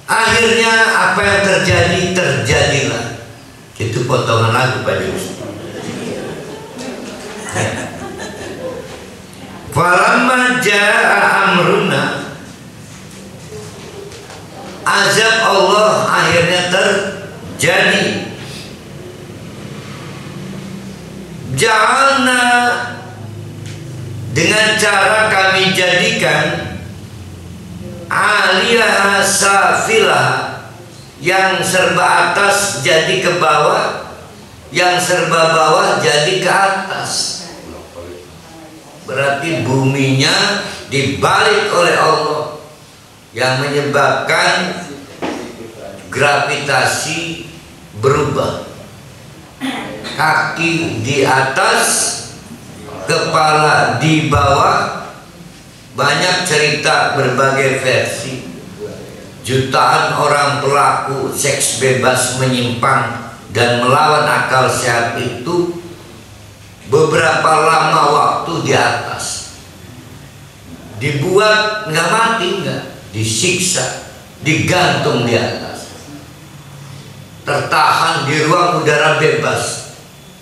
Akhirnya apa yang terjadi, terjadilah. Itu potongan lagu Pak Yus. Falamma jaa amruna, azab Allah akhirnya terjadi. Ja'alna, dengan cara kami jadikan, aliyah safilah, yang serba atas jadi ke bawah, yang serba bawah jadi ke atas. Berarti buminya dibalik oleh Allah, yang menyebabkan gravitasi berubah. Kaki di atas, kepala di bawah. Banyak cerita, berbagai versi. Jutaan orang pelaku seks bebas menyimpang dan melawan akal sehat itu beberapa lama waktu di atas. Dibuat nggak mati, nggak disiksa, digantung di atas, tertahan di ruang udara bebas.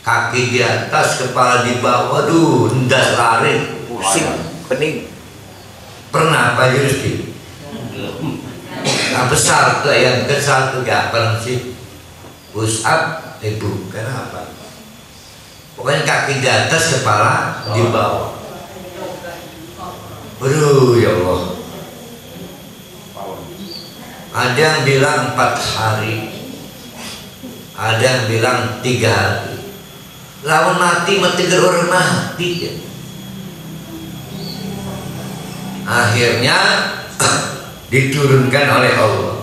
Kaki di atas, kepala di bawah. Aduh, ndas lari, Pusing, pening. Pernah Pak Yusri? Nah, besar tuh yang ke-1 gak pernah sih. Push up, ibu, kenapa? Pokoknya kaki di atas, kepala di bawah. Aduh, ya Allah. Ada yang bilang 4 hari, ada yang bilang 3 hari. Lawan mati, orang mati ya. Akhirnya diturunkan oleh Allah.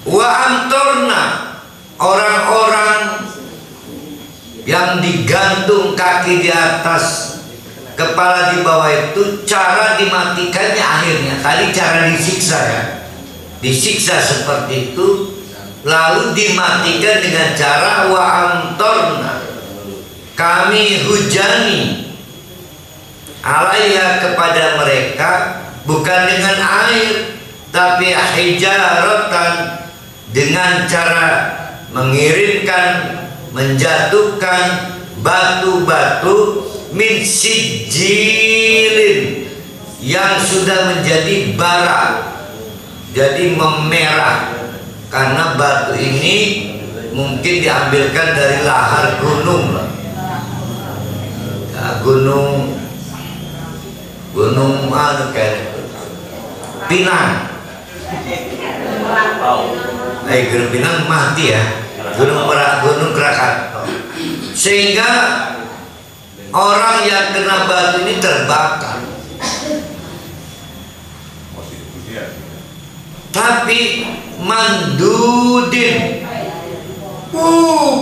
Wa amtorna, orang-orang kaki di atas, kepala di bawah itu cara dimatikannya akhirnya. Tadi cara disiksa ya, disiksa seperti itu, lalu dimatikan dengan cara wa amtorna, kami hujani alaiha kepada mereka, bukan dengan air tapi hijaratan, dengan cara mengirimkan, menjatuhkan batu-batu min sijilin yang sudah menjadi bara, jadi memerah, karena batu ini mungkin diambilkan dari lahar gunung ya, gunung mana kayak Pinang. Gunung Pinang mati ya, Gunung Krakatau, sehingga orang yang kena batu ini terbakar. Tapi mandudin,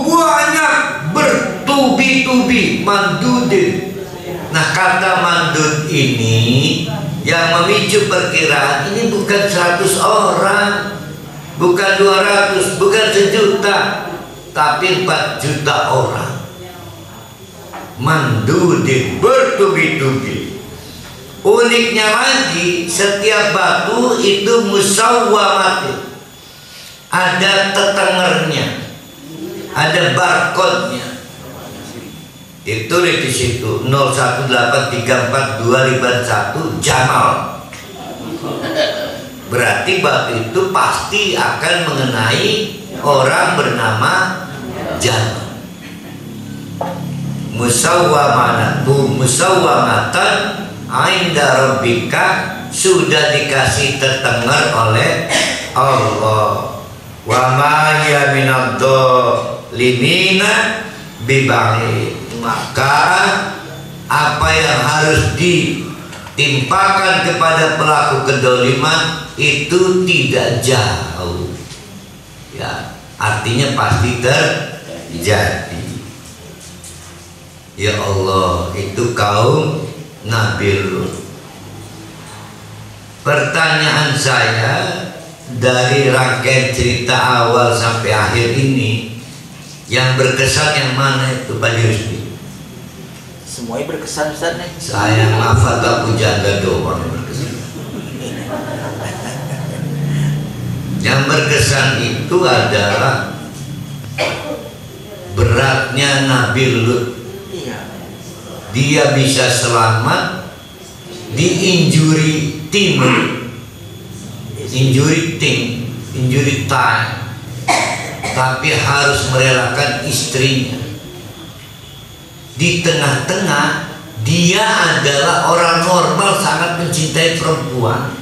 banyak bertubi-tubi mandudin. Nah, kata mandud ini yang memicu perkiraan ini bukan 100 orang, bukan 200, bukan 1 juta, tapi 4 juta orang. Mandudin, bertubi-tubi. Uniknya lagi, setiap batu itu musawwamatin, ada tetengernya, ada barcode-nya. Ditulis di situ 01834251 Jamal. Berarti batu itu pasti akan mengenai orang bernama Jamal. Musawwamatan inda rabbika, sudah dikasih terdengar oleh Allah. Wa ma hiya minadh-dhalimina biba'id. Maka apa yang harus ditimpakan kepada pelaku kedoliman itu tidak jauh ya, artinya pasti terjadi. Ya Allah, itu kaum Nabi Lut. Pertanyaan saya, dari rangkaian cerita awal sampai akhir ini, yang berkesan yang mana itu Pak Yusri? Semuanya berkesan Ustaz nih. Saya maaf tak janda doang berkesan. Yang berkesan itu adalah beratnya Nabi Lut. Dia bisa selamat di injury time, tapi harus merelakan istrinya. Di tengah-tengah dia adalah orang normal, sangat mencintai perempuan,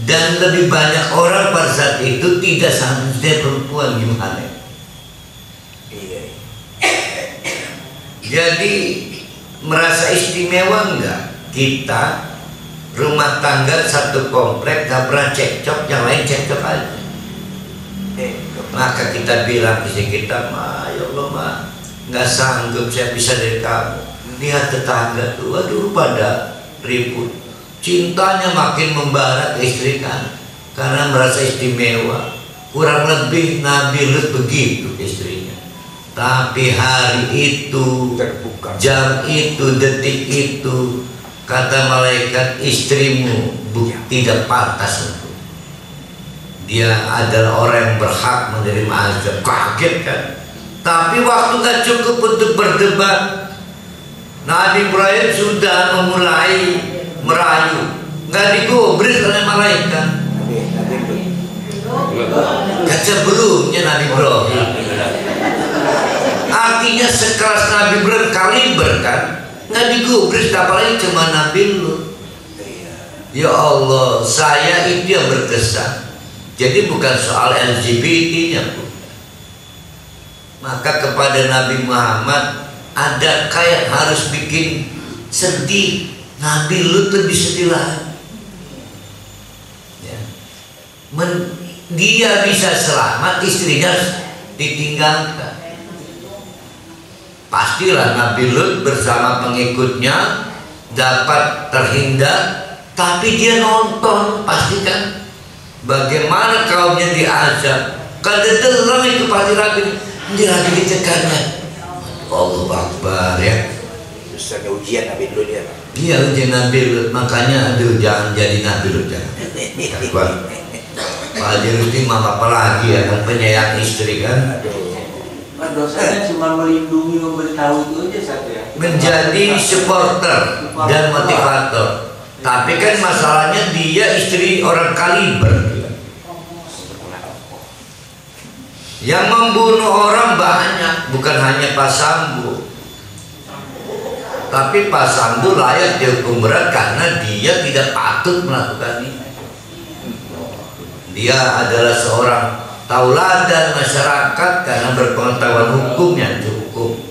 dan lebih banyak orang pada saat itu tidak sangat mencintai perempuan. Gimana? Jadi merasa istimewa enggak kita? Rumah tangga satu komplek gak pernah cekcok, yang lain cekcok aja. Maka kita bilang istri kita, ma, ya Allah ma, nggak sanggup saya bisa dari kamu. Lihat tetangga tuh, aduh pada ribut, cintanya makin membara ke istri kan, karena merasa istimewa. Kurang lebih Nabi Lut begitu istrinya. Tapi hari itu, jam itu, detik itu, kata malaikat, istrimu tidak pantas untuk. Dia adalah orang yang berhak menerima azab. Kaget kan? Tapi waktu gak cukup untuk berdebat. Nabi Ibrahim sudah memulai merayu, gak digubris oleh malaikat. Kan sebelumnya Nabi Ibrahim. Artinya sekelas Nabi Ibrahim kaliber kan, gak digubris, apalagi cuma Nabi Lut. Ya Allah, saya itu yang berkesan. Jadi bukan soal LGBT-nya pun. Maka kepada Nabi Muhammad, adakah yang harus bikin sedih? Nabi Lut lebih sedih lagi ya. Dia bisa selamat, istrinya ditinggalkan. pastilah Nabi Lut bersama pengikutnya dapat terhindar, tapi dia nonton pastikan bagaimana kaumnya diazab. Kada dalam itu pasti lagi ditekannya. Allah Akbar ya. Misalnya ujian Nabi Lut ya. Iya, ujian Nabi Lut, makanya aduh jangan jadi Nabi Lut jangan. Pak Haji Ruti mah apa lagi ya, kan penyayang istri kan. Kan dosanya cuma melindungi, memberitahu itu aja saja. Menjadi supporter dan motivator. Tapi kan masalahnya dia istri orang kaliber. Yang membunuh orang banyak, bukan hanya Pak Sambo. Tapi Pak Sambo layak dihukum berat karena dia tidak patut melakukan ini. Dia adalah seorang tauladan masyarakat karena berpengetahuan hukumnya cukup.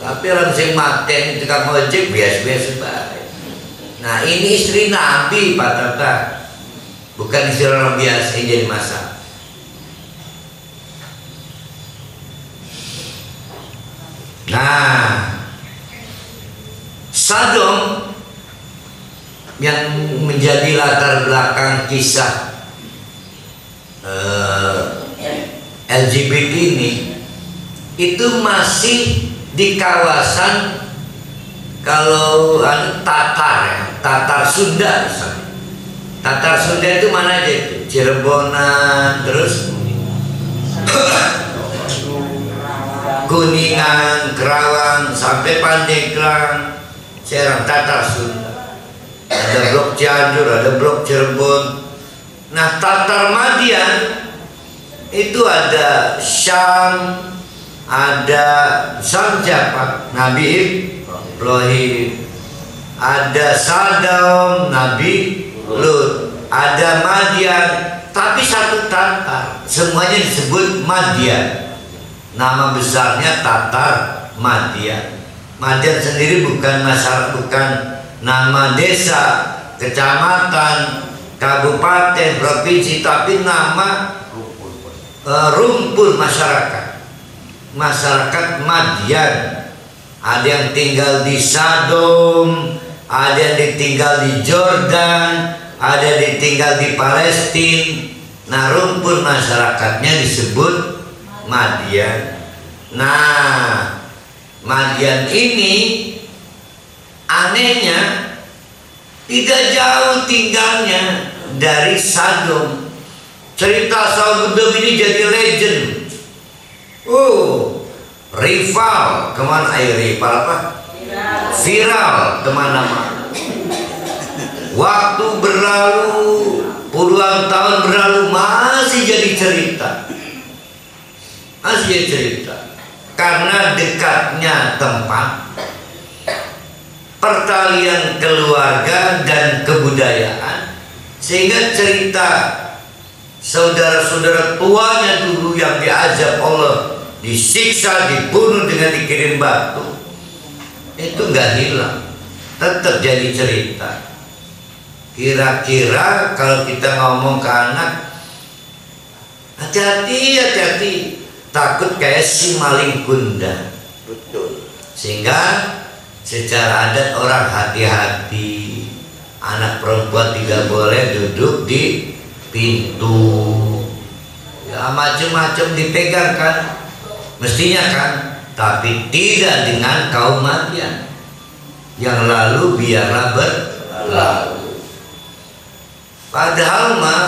Tapi orang sing maten tukang ojek biasa-biasa baik. Nah ini istri Nabi Pak Tata, bukan istri orang biasa yang jadi masalah. Nah, Sodom yang menjadi latar belakang kisah LGBT ini itu masih di kawasan kalau Tatar ya, Tatar Sunda misalnya. Tatar Sunda itu mana aja itu? Cirebonan, terus Kuningan, Kerawang, sampai Pandeglang, Serang, Tatar Sunda. Ada blok Cianjur, ada blok Cirebon. Nah Tatar Madian itu ada Syam, ada Syam siapa? Nabi Ibrahim. Ada Sodom, Nabi Lut. Ada Madian, tapi satu Tatar. Semuanya disebut Madian. Nama besarnya Tatar Madian. Madian sendiri bukan masyarakat, bukan nama desa, kecamatan, kabupaten, provinsi, tapi nama rumpun masyarakat. Masyarakat Madian. Ada yang tinggal di Sodom, ada yang tinggal di Jordan, ada yang tinggal di Palestina. Nah rumpun masyarakatnya disebut Madian. Nah Madian ini anehnya tidak jauh tinggalnya dari Sodom. Cerita Sodom ini jadi legend. Rival kemana? Rival apa? Viral kemana-mana. Waktu berlalu, puluhan tahun berlalu, masih jadi cerita. Masih jadi cerita. Karena dekatnya tempat, pertalian keluarga dan kebudayaan, sehingga cerita saudara-saudara tuanya dulu yang diazab Allah, disiksa, dibunuh dengan dikirim batu, itu nggak hilang, tetap jadi cerita. Kira-kira kalau kita ngomong ke anak, hati-hati, hati-hati, takut kayak si maling kunda. Betul. Sehingga secara adat orang hati-hati, anak perempuan tidak boleh duduk di pintu, ya macam-macam dipegang kan, mestinya kan, tapi tidak dengan kaum Madian. Yang lalu biarlah berlalu. Padahal mah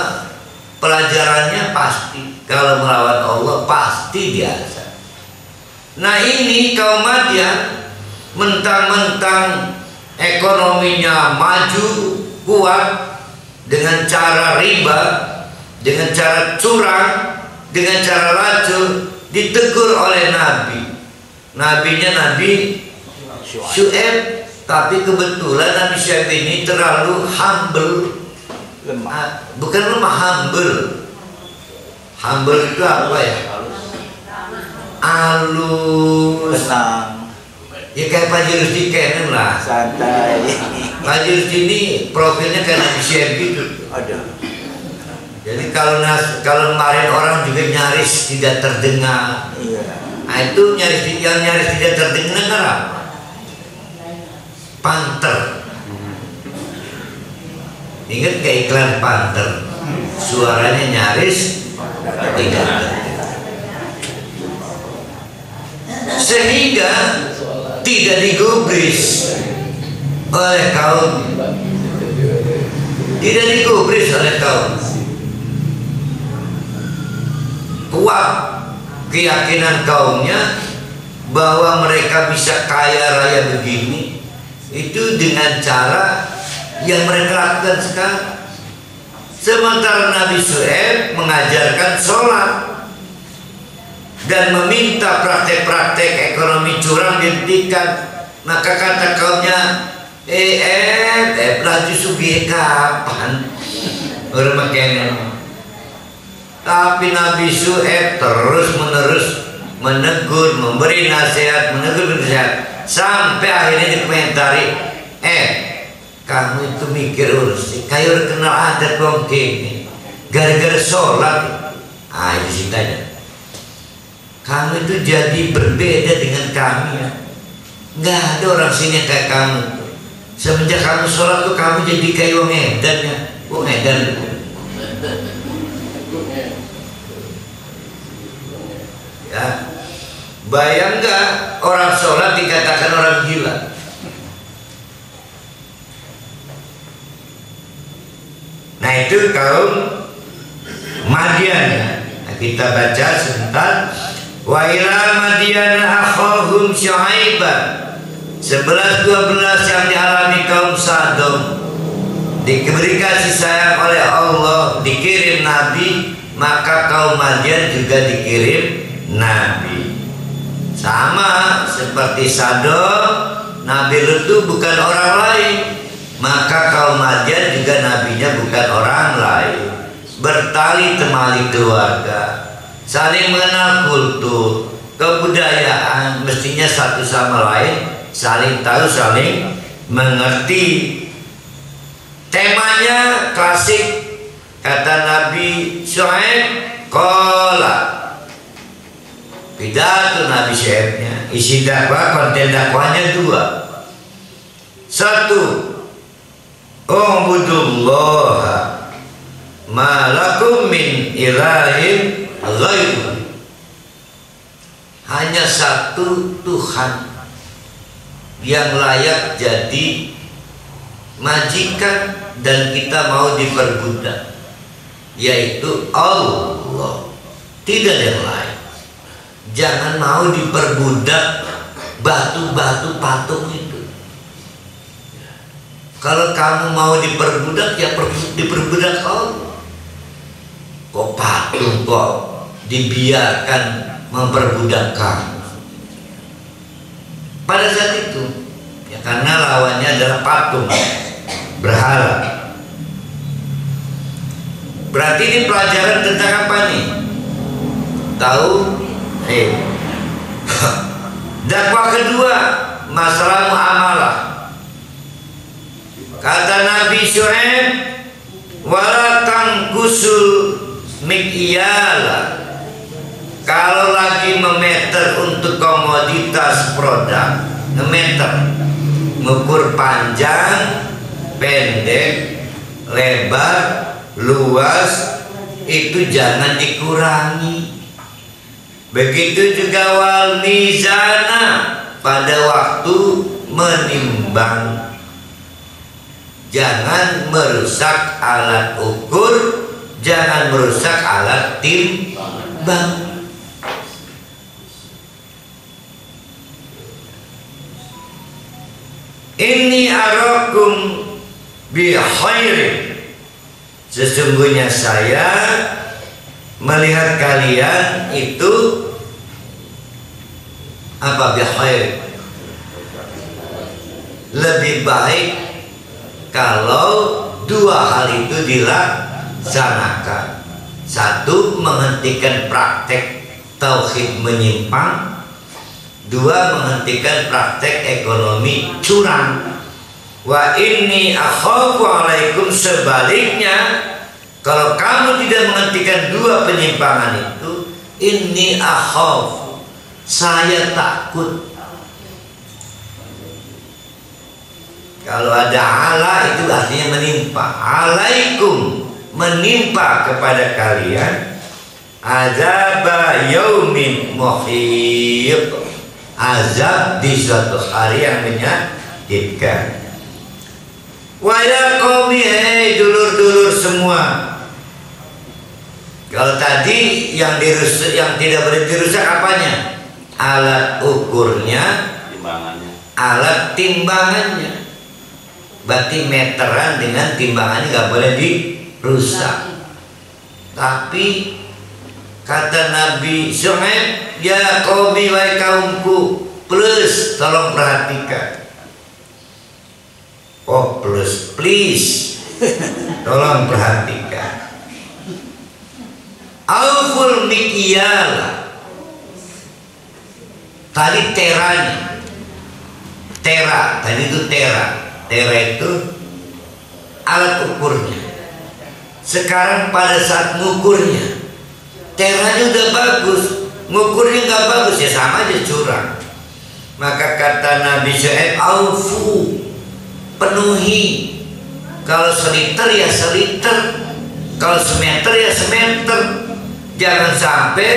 pelajarannya pasti, kalau melawan Allah pasti diazab. Nah ini kaum Madian mentang-mentang ekonominya maju kuat dengan cara riba, dengan cara curang, dengan cara racun, ditegur oleh Nabi. Nabinya Nabi Syuaib, tapi kebetulan Nabi Syuaib ini terlalu humble. Bukan lemah, humble. Humble itu apa ya? Halus, tenang, ya kayak Pak Haji Rusdi kenen lah, santai. Pak Haji Rusdi ini profilnya kayak Nabi Syuaib gitu. Ada. Jadi kalau kemarin orang juga nyaris tidak terdengar. Iya. Nah, itu yang nyaris tidak terdengar apa? Panther. Ingat ke iklan Panther? Suaranya nyaris tidak terdengar. Sehingga tidak digubris oleh kaum, tidak digubris oleh kaum. Kuat keyakinan kaumnya bahwa mereka bisa kaya raya begini itu dengan cara yang mereka lakukan sekarang. Sementara Nabi Syuaib mengajarkan sholat dan meminta praktek-praktek ekonomi curang dihentikan, maka kata kaumnya, laju subi kapan orang makanya. Tapi Nabi Syuaib terus menerus menegur, memberi nasihat, sampai akhirnya dikomentari, kamu itu mikir urus, kayak kenal adat wong kene, gara-gara sholat. Itu ceritanya. Kamu itu jadi berbeda dengan kami ya. Nggak ada orang sini kayak kamu. Semenjak kamu sholat tuh kamu jadi kayak wong edan ya, wong edan. Ya, bayang nggak orang sholat dikatakan orang gila? Nah itu kaum Madian. Nah, kita baca sebentar. Wa ila Madian akhahum Syuaiban 11-12 yang dialami kaum Sodom, diberi kasih sayang oleh Allah, dikirim Nabi, maka kaum Madian juga dikirim Nabi. Sama seperti Sodom, Nabi Lut itu bukan orang lain, maka kaum Madian juga nabinya bukan orang lain. Bertali temali keluarga, saling mengenal kultur, kebudayaan, mestinya satu sama lain saling tahu, saling mengerti. Temanya klasik, kata Nabi Syuaib, qala, pidato Nabi Syuaibnya, isi dakwah, konten dakwahnya dua. Satu, ubudullah ma lakum min ilahin ghairuh. Hanya satu Tuhan yang layak jadi majikan dan kita mau diperbudak, yaitu Allah, tidak ada yang lain. Jangan mau diperbudak batu-batu patung itu. Kalau kamu mau diperbudak, ya diperbudak Allah. Kok patung kok dibiarkan memperbudak kamu? Pada saat itu, ya karena lawannya adalah patung, berhala. Berarti ini pelajaran tentang apa nih? Tahu? Dakwah kedua, masalah muamalah. Kata Nabi Syuaib, wala tangkusul mikyala. Kalau lagi memeter untuk komoditas produk, memeter, mengukur panjang, pendek, lebar, luas, itu jangan dikurangi. Begitu juga wal mizana, pada waktu menimbang, jangan merusak alat ukur, jangan merusak alat timbang. Inni arakum bi khairin, sesungguhnya saya melihat kalian itu apa, bi khairin, lebih baik kalau dua hal itu dilaksanakan. Satu, menghentikan praktek tauhid menyimpang. Dua, menghentikan praktek ekonomi curang. Wa inni akhafu alaikum, sebaliknya, kalau kamu tidak menghentikan dua penyimpangan itu, inni akhafu, Saya takut. Kalau ada ala itu artinya menimpa. Alaikum, menimpa kepada kalian azab yaumin muhib, azab di suatu hari yang menyakitkan. Wa ya qaumi, hei dulur-dulur semua. Kalau tadi yang dirusak, yang tidak boleh dirusak apanya? Alat ukurnya, timbangannya. alat timbangannya. Berarti meteran dengan timbangannya nggak boleh dirusak. Tapi kata Nabi Syuaib, ya qaumi, wahai kaumku, plus tolong perhatikan. Oh plus, please, tolong perhatikan. Auful mikyala. Tadi teranya, tera, tadi itu tera. Tera itu alat ukurnya. Sekarang pada saat ngukurnya, teranya udah bagus, ngukurnya nggak bagus, ya sama aja curang. Maka kata Nabi Syuaib, aufu, penuhi. Kalau seliter ya seliter, kalau semeter ya semeter. Jangan sampai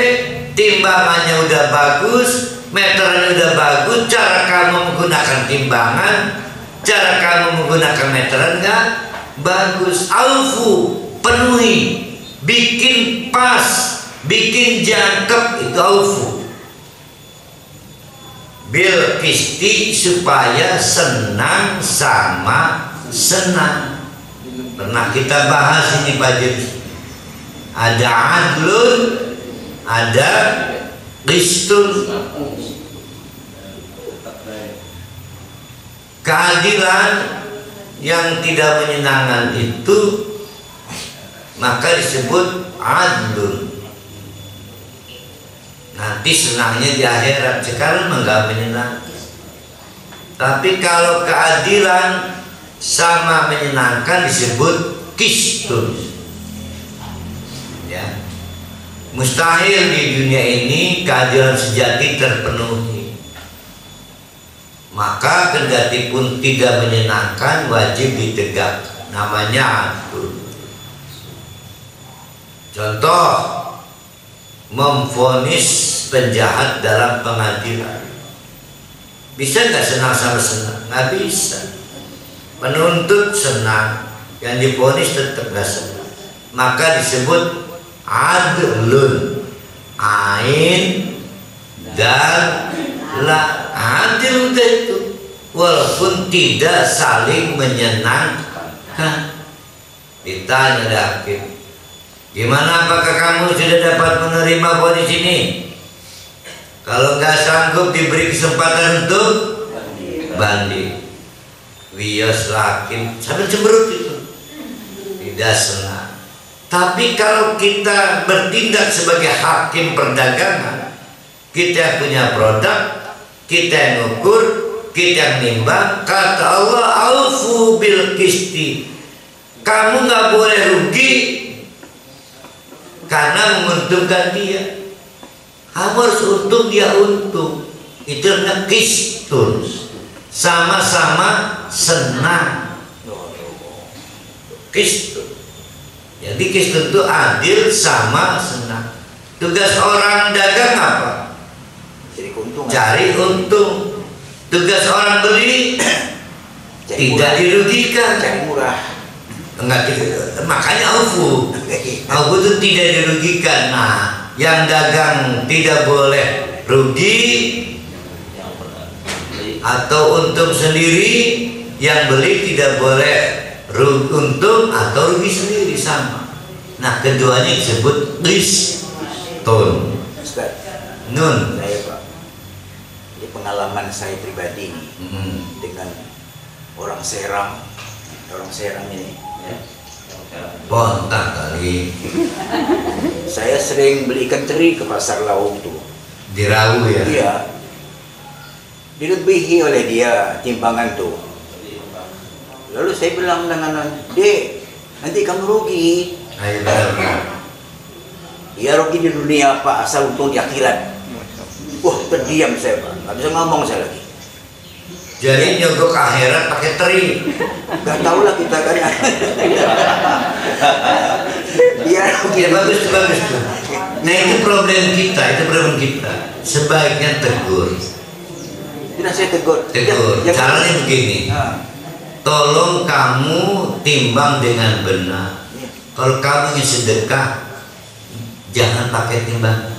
timbangannya udah bagus, meterannya udah bagus, cara kamu menggunakan timbangan, cara kamu menggunakan meteran nggak bagus. Aufu, penuhi, bikin pas, bikin jangkep, itu aufu. Bil kisti, supaya senang sama senang. Pernah kita bahas ini Pak Jir. Ada adlun, ada qistun. Keadilan yang tidak menyenangkan itu maka disebut adlun. Nanti senangnya di akhirat, sekarang enggak menyenangkan. Tapi kalau keadilan sama menyenangkan disebut qistun. Ya. Mustahil di dunia ini keadilan sejati terpenuhi. Maka kendati pun tidak menyenangkan, wajib ditegakkan. Namanya adil. Contoh, memvonis penjahat dalam pengadilan. Bisa nggak senang sama senang? Nggak bisa. Penuntut senang, yang divonis tetap nggak senang. Maka disebut adlun. Ain dan la, adil udah itu, walaupun tidak saling menyenangkan. Ditanya hakim, gimana, apakah kamu sudah dapat menerima vonis ini? Kalau nggak sanggup diberi kesempatan untuk banding. Wios hakim sambil cemberut itu, tidak senang. Tapi kalau kita bertindak sebagai hakim perdagangan, kita punya produk, kita yang ngukur, kita yang nimbang. Kata Allah, aufu bil qisti, kamu nggak boleh rugi karena menguntungkan dia. Kamu harus untung, dia untung. Itu namanya qistun, sama-sama senang. Qistun. Jadi qistun itu adil sama senang. Tugas orang dagang apa? Cari untung. Tugas orang beli tidak dirugikan. Cari murah. Enggak, makanya aufu. Aufu itu tidak dirugikan. Nah, yang dagang tidak boleh rugi atau untung sendiri, yang beli tidak boleh untung atau rugi sendiri, sama. Nah, keduanya disebut qistun. Ustaz, Nun. saya Pak, di pengalaman saya pribadi nih, dengan orang Serang ini, ya. Bontak kali. Saya sering beli ikan teri ke pasar Laung tuh. Di Rawu ya. Iya. Dilebihi oleh dia timbangan tuh. Lalu saya bilang dengan Dek, nanti kamu rugi. Ya rugi di dunia Pak, asal untung di akhirat. Wah, terdiam saya Pak, nggak bisa ngomong saya lagi. Jadi nyogok akhirat pakai teri. Nggak tahu lah kita kan. Biar Ya bagus tuh. Nah itu problem kita, sebaiknya tegur. tidak saya tegur. Caranya begini. Tolong kamu timbang dengan benar. Kalau kamu ingin sedekah, jangan pakai timbangan.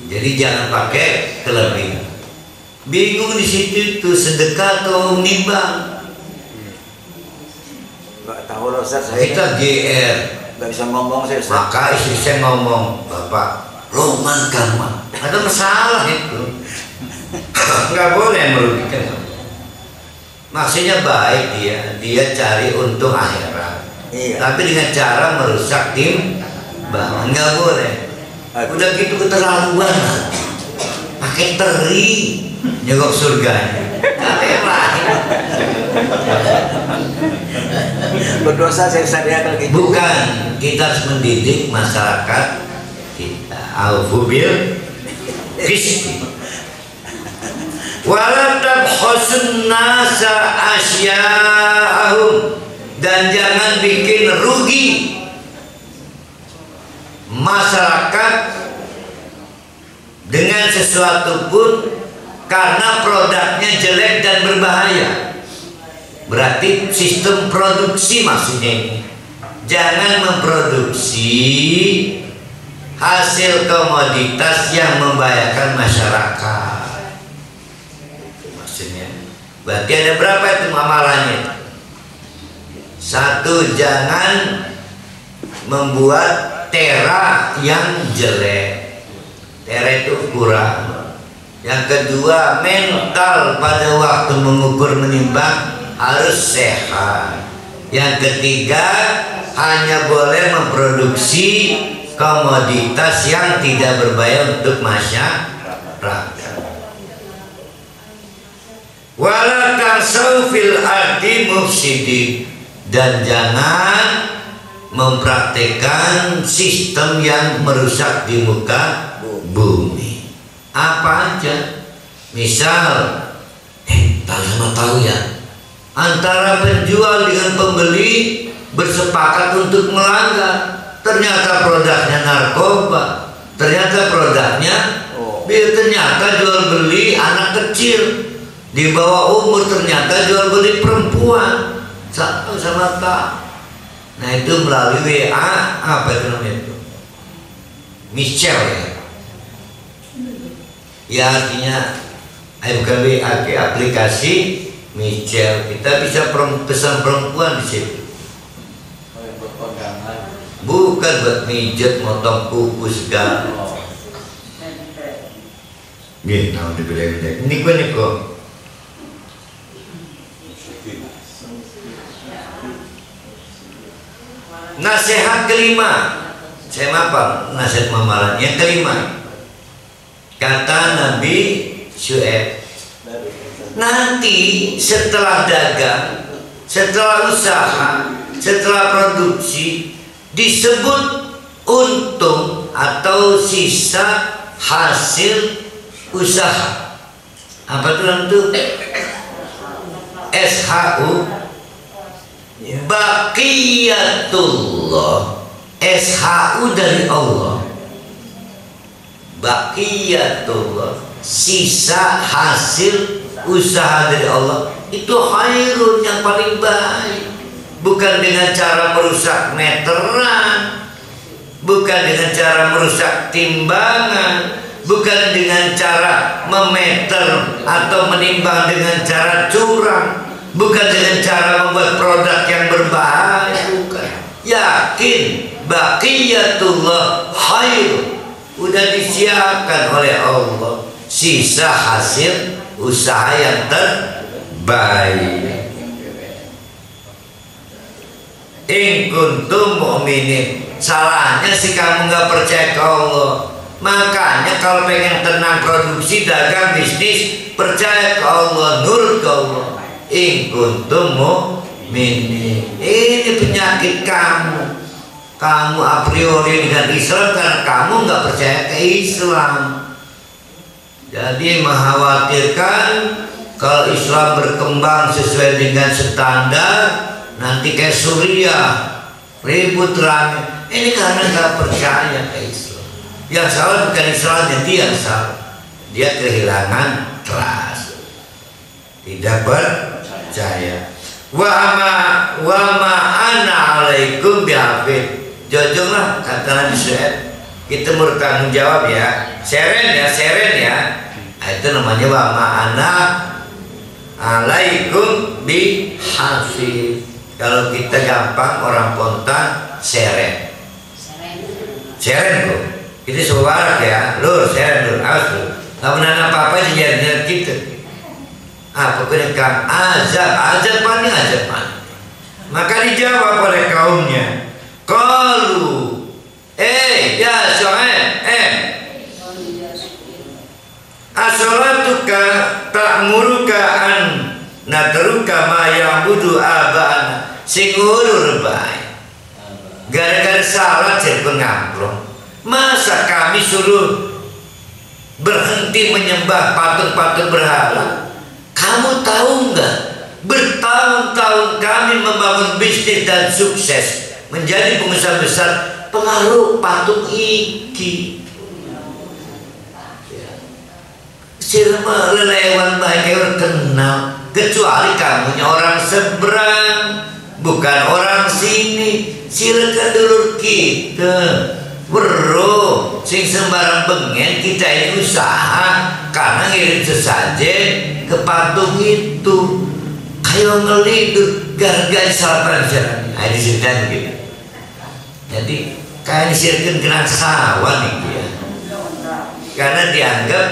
Jadi jangan pakai kelebihan. Bingung di situ tuh sedekah atau nimbang. Nggak tahu loh Ustaz, saya Kita GR. nggak bisa ngomong saya Ustaz. Maka istri saya ngomong, Bapak, Loman kamu ada masalah itu. Nggak boleh merugikan. Maksudnya baik dia cari untung akhirat. Iya. Tapi dengan cara merusak timbangan, nggak boleh. Udah gitu keterlaluan, pakai teri nyogok surganya. Berdosa saya sadar kalau gitu. Bukan, kita harus mendidik masyarakat kita. Al-Fubil Kristi. Wala tabkhasun nasa asya'ahum, dan jangan bikin rugi masyarakat dengan sesuatu pun karena produknya jelek dan berbahaya. Berarti sistem produksi maksudnya ini. Jangan memproduksi hasil komoditas yang membahayakan masyarakat. Maksudnya, berarti ada berapa itu amalannya? Satu, jangan membuat tera yang jelek. Tera itu kurang. Yang kedua, mental pada waktu mengukur menimbang harus sehat. Yang ketiga, hanya boleh memproduksi komoditas yang tidak berbahaya untuk masyarakat. Wala tarsau fil ardi mufsidin, dan jangan mempraktekkan sistem yang merusak di muka bumi. Apa aja, misal tahu ya, antara penjual dengan pembeli bersepakat untuk melanggar. Ternyata produknya narkoba, ternyata produknya ternyata jual beli anak kecil di bawah umur, ternyata jual beli perempuan sama tak. Nah itu melalui WA, apa itu namanya itu, Michel ya artinya bukan WA, aplikasi Michel. Kita bisa pesan perempuan di situ. Bukan buat mijet, motong kuku segala. Gini, nah udah beda-beda. Ini kok. Nasihat kelima, saya maaf, nasihat mamalan yang kelima. Kata Nabi Syuaib, nanti setelah dagang, setelah usaha, setelah produksi, disebut untung atau sisa hasil usaha. Apa itu? SHU, Baqiyatullah. SHU dari Allah, Baqiyatullah, sisa hasil usaha dari Allah. Itu khairun, yang paling baik. Bukan dengan cara merusak meteran, bukan dengan cara merusak timbangan, bukan dengan cara memeter atau menimbang dengan cara curang, bukan dengan cara membuat produk yang berbahaya. Bukan. Yakin baqiyatullah khair, udah disiapkan oleh Allah sisa hasil usaha yang terbaik. In kuntum mu'minin. Salahnya sih kamu nggak percaya ke Allah. Makanya kalau pengen tenang produksi, dagang, bisnis, percaya ke Allah, nurut ke Allah. In kuntum mu'minin. Ini penyakit kamu. Kamu a priori dengan Islam karena kamu nggak percaya ke Islam. Jadi mengkhawatirkan kalau Islam berkembang sesuai dengan standar, nanti kayak Suriah, ribut rame. Ini karena nggak percaya ke Islam. Yang salah bukan Islamnya, dia yang salah. Dia kehilangan trust, tidak percaya. Wa ma ana alaikum bihafid. Jujurlah kata Nabi Syuaib, kita bertanggung jawab ya. Seren ya. Nah, itu namanya wa ma ana alaikum bihafid. Kalau kita gampang orang Pontan seren kok. Itu sebarak ya, lur seren lur, awas lur. Gak pernah apa-apa jalan kita. Pokoknya kan azab paling. Maka dijawab oleh kaumnya, qalu ya Syuaib, asolatuka ta'muruka an natruka ma ya'budu abana. Sing ulur bae gara-gara salah jadi pengamplong. Masa kami suruh berhenti menyembah patung-patung berhala? Kamu tahu nggak, bertahun-tahun kami membangun bisnis dan sukses menjadi pengusaha besar, pengaruh patung iki sirma lelewan baik kenal, kecuali kamunya orang seberang, bukan orang sini. Silakan dulur kita bro, sing sembarang bengen kita ini usaha karena ngirim sesajen ke patung itu. Kayak ngelidur gara-gara salah pelajaran. Nah, diseritain gitu. Jadi kayak diseritain kena sawan nih ya. Karena dianggap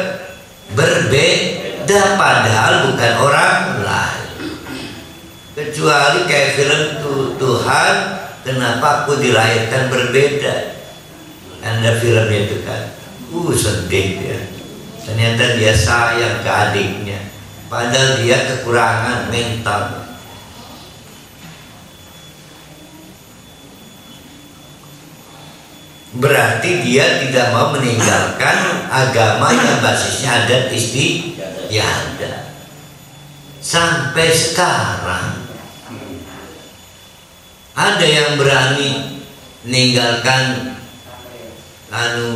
berbeda padahal bukan orang lain. Kecuali kayak film Tuhan, kenapa aku dilahirkan berbeda? Anda filmnya itu kan, sedih ya. Ternyata dia sayang ke adiknya, padahal dia kekurangan mental. Berarti dia tidak mau meninggalkan agama yang basisnya adat istiadat. Sampai sekarang ada yang berani meninggalkan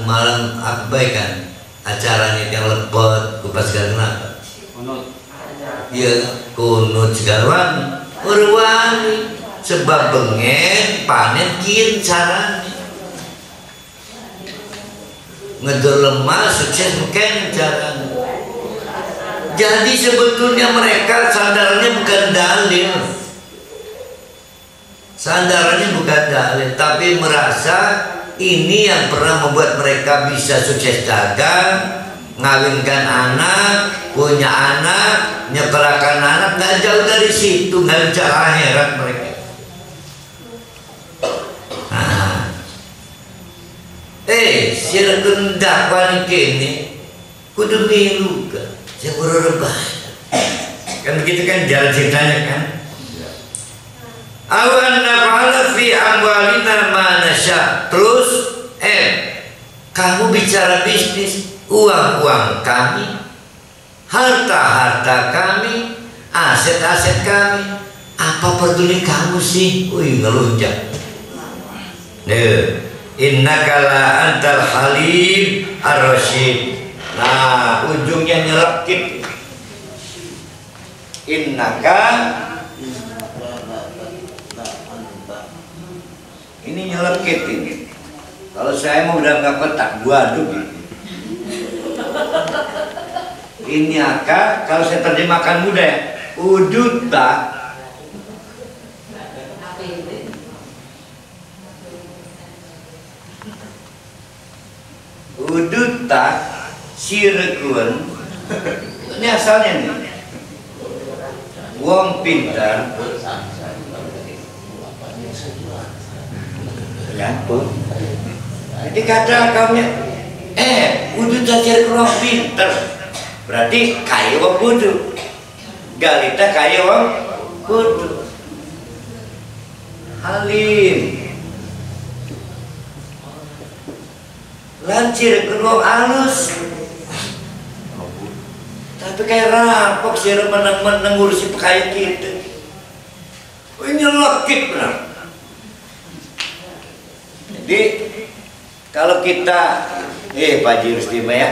malam akbai kan, acaranya yang lepot kupas segala ya kunut segala urwani sebab bengen panen kian caranya ngedol lemah sukses mungkin caranya. Jadi sebetulnya mereka sandarannya bukan dalil, tapi merasa ini yang pernah membuat mereka bisa sukses dagang, ngawinkan anak, punya anak, nyekolahkan anak. Nggak jauh dari situ, nggak bicara akhirat mereka. Silakan dakwah ini kudu milu kan, saya berubah. Kan begitu kan jalan ceritanya kan. Awan naf'ala fi amwalina ma nasya. Terus kamu bicara bisnis, uang kami, harta kami, aset kami, apa peduli kamu sih? Ngelunjak. Innaka la antal halim ar-rasyid. Nah, ujungnya nyelekit. Innaka, ini nyelekit ini. Kalau saya mau udah nggak petak, gua aduk ini. Ini aka, kalau saya terjemahkan mudah ya, uduta. Uduta sirkun. Ini asalnya nih. Wong pintar. Jadi kata kaumnya, udah cari orang pinter, berarti kaya wong bodoh. Galita kaya wong bodoh. Halim, lancir wong alus. Tapi kayak rapok sih menang ngurusi pakaian kita. Ini lekit benar. Jadi kalau kita, Pak Haji Rustima ya,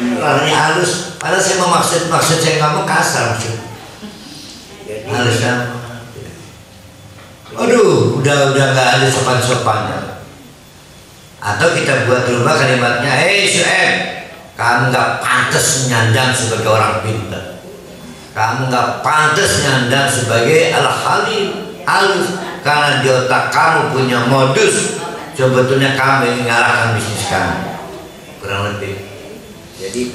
ini halus. Padahal saya mau maksud saya nggak mau kasar maksud. Halusnya. Aduh, udah nggak ada sopan-sopannya. Atau kita buat rumah kalimatnya, hei Syuaib, kamu nggak pantas nyandang sebagai orang pintar. Kamu nggak pantas nyandang sebagai al-halim, halus, karena di otak kamu punya modus. Sebetulnya kamu ingin mengarahkan bisnis kamu. Kurang lebih. Jadi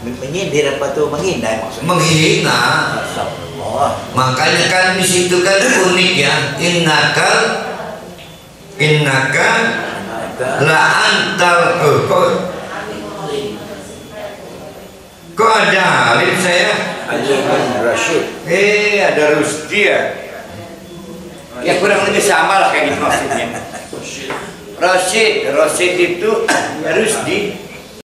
menyindir apa tuh menghina maksudnya? Menghina. Oh. Makanya kan di situ kan unik ya. Innaka la antal kok ada alim saya? Rashid. Ada Rusdi ya. Ya kurang lebih sama lah kayak gitu maksudnya. Rashid itu Rusdi.